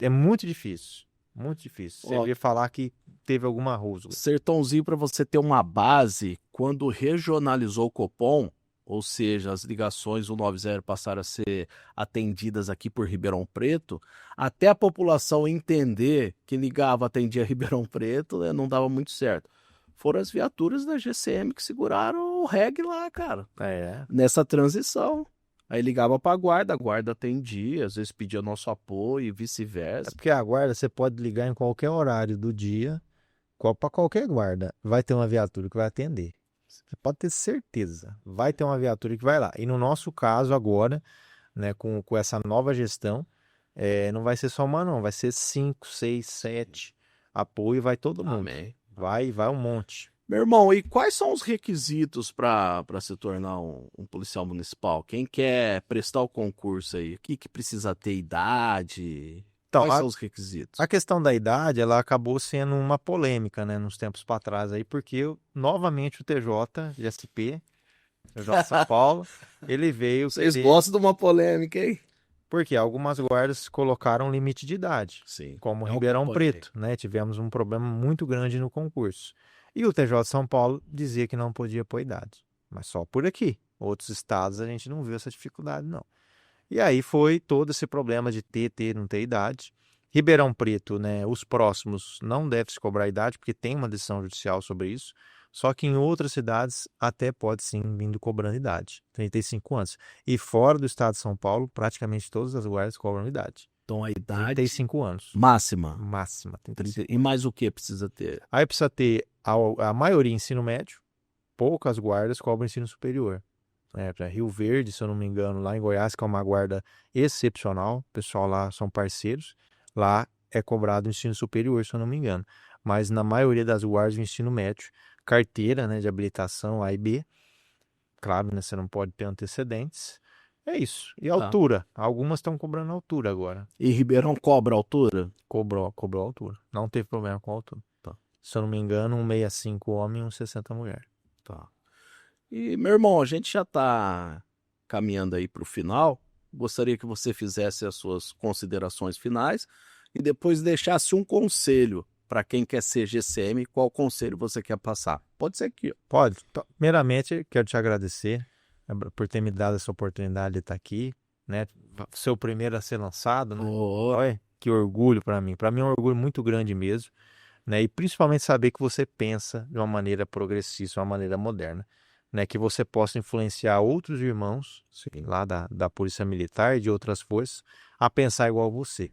Speaker 2: É muito difícil. Muito difícil. Você
Speaker 1: Ó,
Speaker 2: vê falar que teve alguma rusga.
Speaker 1: Sertãozinho, para você ter uma base, quando regionalizou o Copom, ou seja, as ligações 190 passaram a ser atendidas aqui por Ribeirão Preto, até a população entender que ligava, atendia Ribeirão Preto, né, não dava muito certo. Foram as viaturas da GCM que seguraram o reg lá, cara,
Speaker 2: É.
Speaker 1: nessa transição. Aí ligava para a guarda atendia, às vezes pedia nosso apoio e
Speaker 2: É
Speaker 1: vice-versa.
Speaker 2: porque a guarda você pode ligar em qualquer horário do dia, para qualquer guarda. Vai ter uma viatura que vai atender. Você pode ter certeza. Vai ter uma viatura que vai lá. E no nosso caso agora, né, com essa nova gestão, não vai ser só uma não, vai ser 5, 6, 7. Apoio vai todo mundo.
Speaker 1: Amém.
Speaker 2: Vai um monte.
Speaker 1: Meu irmão, e quais são os requisitos para se tornar um policial municipal? Quem quer prestar o concurso aí? O que precisa ter? Idade?
Speaker 2: Então,
Speaker 1: Quais são os requisitos?
Speaker 2: a questão da idade, ela acabou sendo uma polêmica, né, nos tempos para trás aí, porque novamente o TJ de SP, TJ São Paulo, ele veio
Speaker 1: Vocês
Speaker 2: querer,
Speaker 1: gostam de uma polêmica, hein?
Speaker 2: porque algumas guardas colocaram limite de idade,
Speaker 1: Sim.
Speaker 2: como
Speaker 1: é o que eu
Speaker 2: Ribeirão
Speaker 1: apoiei.
Speaker 2: Preto, né? Tivemos um problema muito grande no concurso. E o TJ de São Paulo dizia que não podia pôr idade, mas só por aqui. Outros estados a gente não viu essa dificuldade, não. E aí foi todo esse problema de não ter idade. Ribeirão Preto, né, os próximos não deve se cobrar idade, porque tem uma decisão judicial sobre isso. Só que em outras cidades até pode sim vindo cobrando idade, 35 anos. E fora do estado de São Paulo, praticamente todas as guardas cobram idade.
Speaker 1: Então a idade
Speaker 2: 35 anos.
Speaker 1: máxima.
Speaker 2: Máxima. 35.
Speaker 1: E mais o que precisa ter?
Speaker 2: Aí precisa ter a maioria ensino médio, poucas guardas cobram ensino superior. Rio Verde, se eu não me engano, lá em Goiás, que é uma guarda excepcional, o pessoal lá são parceiros, lá é cobrado o ensino superior, se eu não me engano. Mas na maioria das guardas, o ensino médio, carteira, né, de habilitação A e B, claro, né, você não pode ter antecedentes. É isso. E altura, algumas estão cobrando altura agora.
Speaker 1: E Ribeirão cobra altura?
Speaker 2: Cobrou altura. Não teve problema com a altura.
Speaker 1: Tá.
Speaker 2: Se eu não me engano, 1,65 homem e 1,60 mulher.
Speaker 1: Tá. E, meu irmão, a gente já está caminhando aí para o final. Gostaria que você fizesse as suas considerações finais e depois deixasse um conselho para quem quer ser GCM. Qual conselho você quer passar? Pode ser aqui.
Speaker 2: Pode. Primeiramente, quero te agradecer por ter me dado essa oportunidade de estar aqui, né? Ser o primeiro a ser lançado, né? Olha, que orgulho para mim. Para mim é um orgulho muito grande mesmo, né? E principalmente saber que você pensa de uma maneira progressista, uma maneira moderna. Né, que você possa influenciar outros irmãos lá da Polícia Militar e de outras forças a pensar igual você.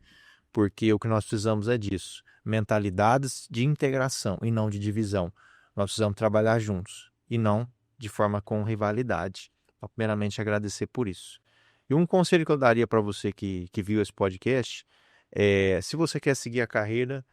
Speaker 2: Porque o que nós precisamos é disso. Mentalidades de integração e não de divisão. Nós precisamos trabalhar juntos e não de forma com rivalidade. Então, primeiramente, agradecer por isso. E um conselho que eu daria para você que viu esse podcast é, se você quer seguir a carreira,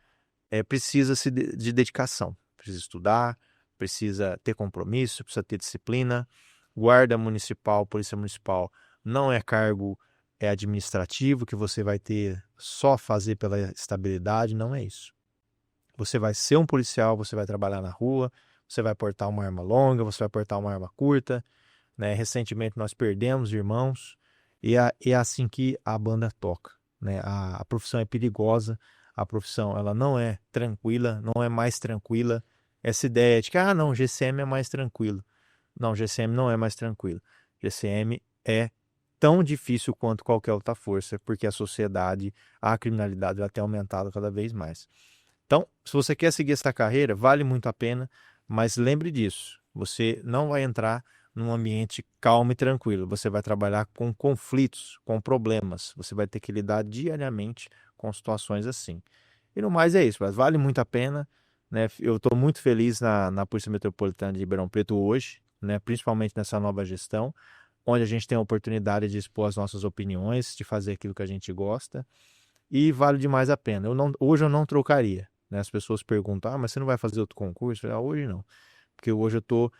Speaker 2: precisa-se de dedicação. Precisa estudar, precisa ter compromisso, precisa ter disciplina. Guarda municipal, polícia municipal não é cargo administrativo que você vai ter só fazer pela estabilidade, não é isso. Você vai ser um policial, você vai trabalhar na rua, você vai portar uma arma longa, você vai portar uma arma curta, né? Recentemente nós perdemos irmãos e é assim que a banda toca, né? A profissão é perigosa, a profissão ela não é tranquila, não é mais tranquila. Essa ideia de que, não, GCM é mais tranquilo. Não, GCM não é mais tranquilo. GCM é tão difícil quanto qualquer outra força, porque a sociedade, a criminalidade vai ter aumentado cada vez mais. Então, se você quer seguir essa carreira, vale muito a pena, mas lembre disso, você não vai entrar num ambiente calmo e tranquilo, você vai trabalhar com conflitos, com problemas, você vai ter que lidar diariamente com situações assim. E no mais é isso, mas vale muito a pena, né? Eu estou muito feliz na Polícia Metropolitana de Ribeirão Preto hoje, né? Principalmente nessa nova gestão, onde a gente tem a oportunidade de expor as nossas opiniões, de fazer aquilo que a gente gosta, e vale demais a pena. Hoje eu não trocaria, né? As pessoas perguntam, mas você não vai fazer outro concurso? Eu falei, hoje não, porque hoje eu estou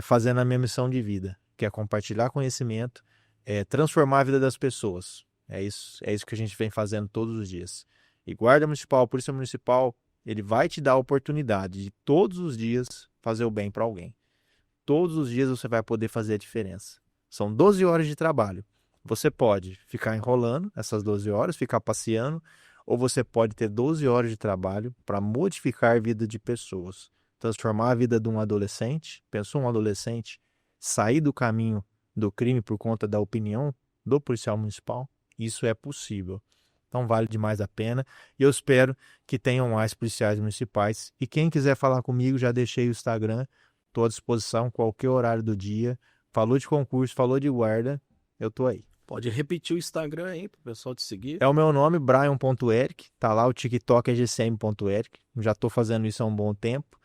Speaker 2: fazendo a minha missão de vida, que é compartilhar conhecimento, transformar a vida das pessoas. É isso que a gente vem fazendo todos os dias. E Guarda Municipal, Polícia Municipal, ele vai te dar a oportunidade de todos os dias fazer o bem para alguém. Todos os dias você vai poder fazer a diferença. São 12 horas de trabalho. Você pode ficar enrolando essas 12 horas, ficar passeando, ou você pode ter 12 horas de trabalho para modificar a vida de pessoas, transformar a vida de um adolescente. Pensou um adolescente sair do caminho do crime por conta da opinião do policial municipal? Isso é possível. Então vale demais a pena e eu espero que tenham mais policiais municipais. E quem quiser falar comigo, já deixei o Instagram, estou à disposição qualquer horário do dia. Falou de concurso, falou de guarda, eu estou aí.
Speaker 1: Pode repetir o Instagram aí para o pessoal te seguir.
Speaker 2: É o meu nome, Brian.Eric, tá lá, o TikTok é gcm.eric, já estou fazendo isso há um bom tempo.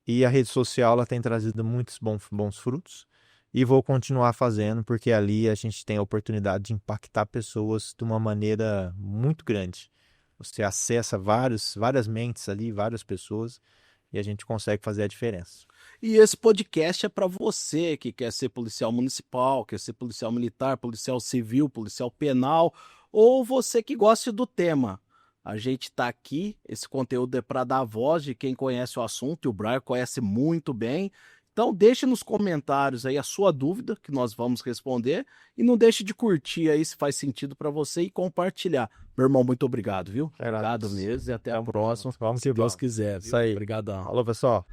Speaker 2: E a rede social ela tem trazido muitos bons frutos. E vou continuar fazendo, porque ali a gente tem a oportunidade de impactar pessoas de uma maneira muito grande. Você acessa várias mentes ali, várias pessoas, e a gente consegue fazer a diferença.
Speaker 1: E esse podcast é para você que quer ser policial municipal, quer ser policial militar, policial civil, policial penal, ou você que gosta do tema. A gente está aqui, esse conteúdo é para dar voz de quem conhece o assunto, e o Brian conhece muito bem. Então deixe nos comentários aí a sua dúvida, que nós vamos responder, e não deixe de curtir aí se faz sentido para você e compartilhar. Meu irmão, muito obrigado, viu? Obrigado mesmo e até a próxima.
Speaker 2: Vamos
Speaker 1: se
Speaker 2: que
Speaker 1: Deus
Speaker 2: vamos.
Speaker 1: quiser.
Speaker 2: Isso aí.
Speaker 1: Obrigadão.
Speaker 2: Falou, pessoal.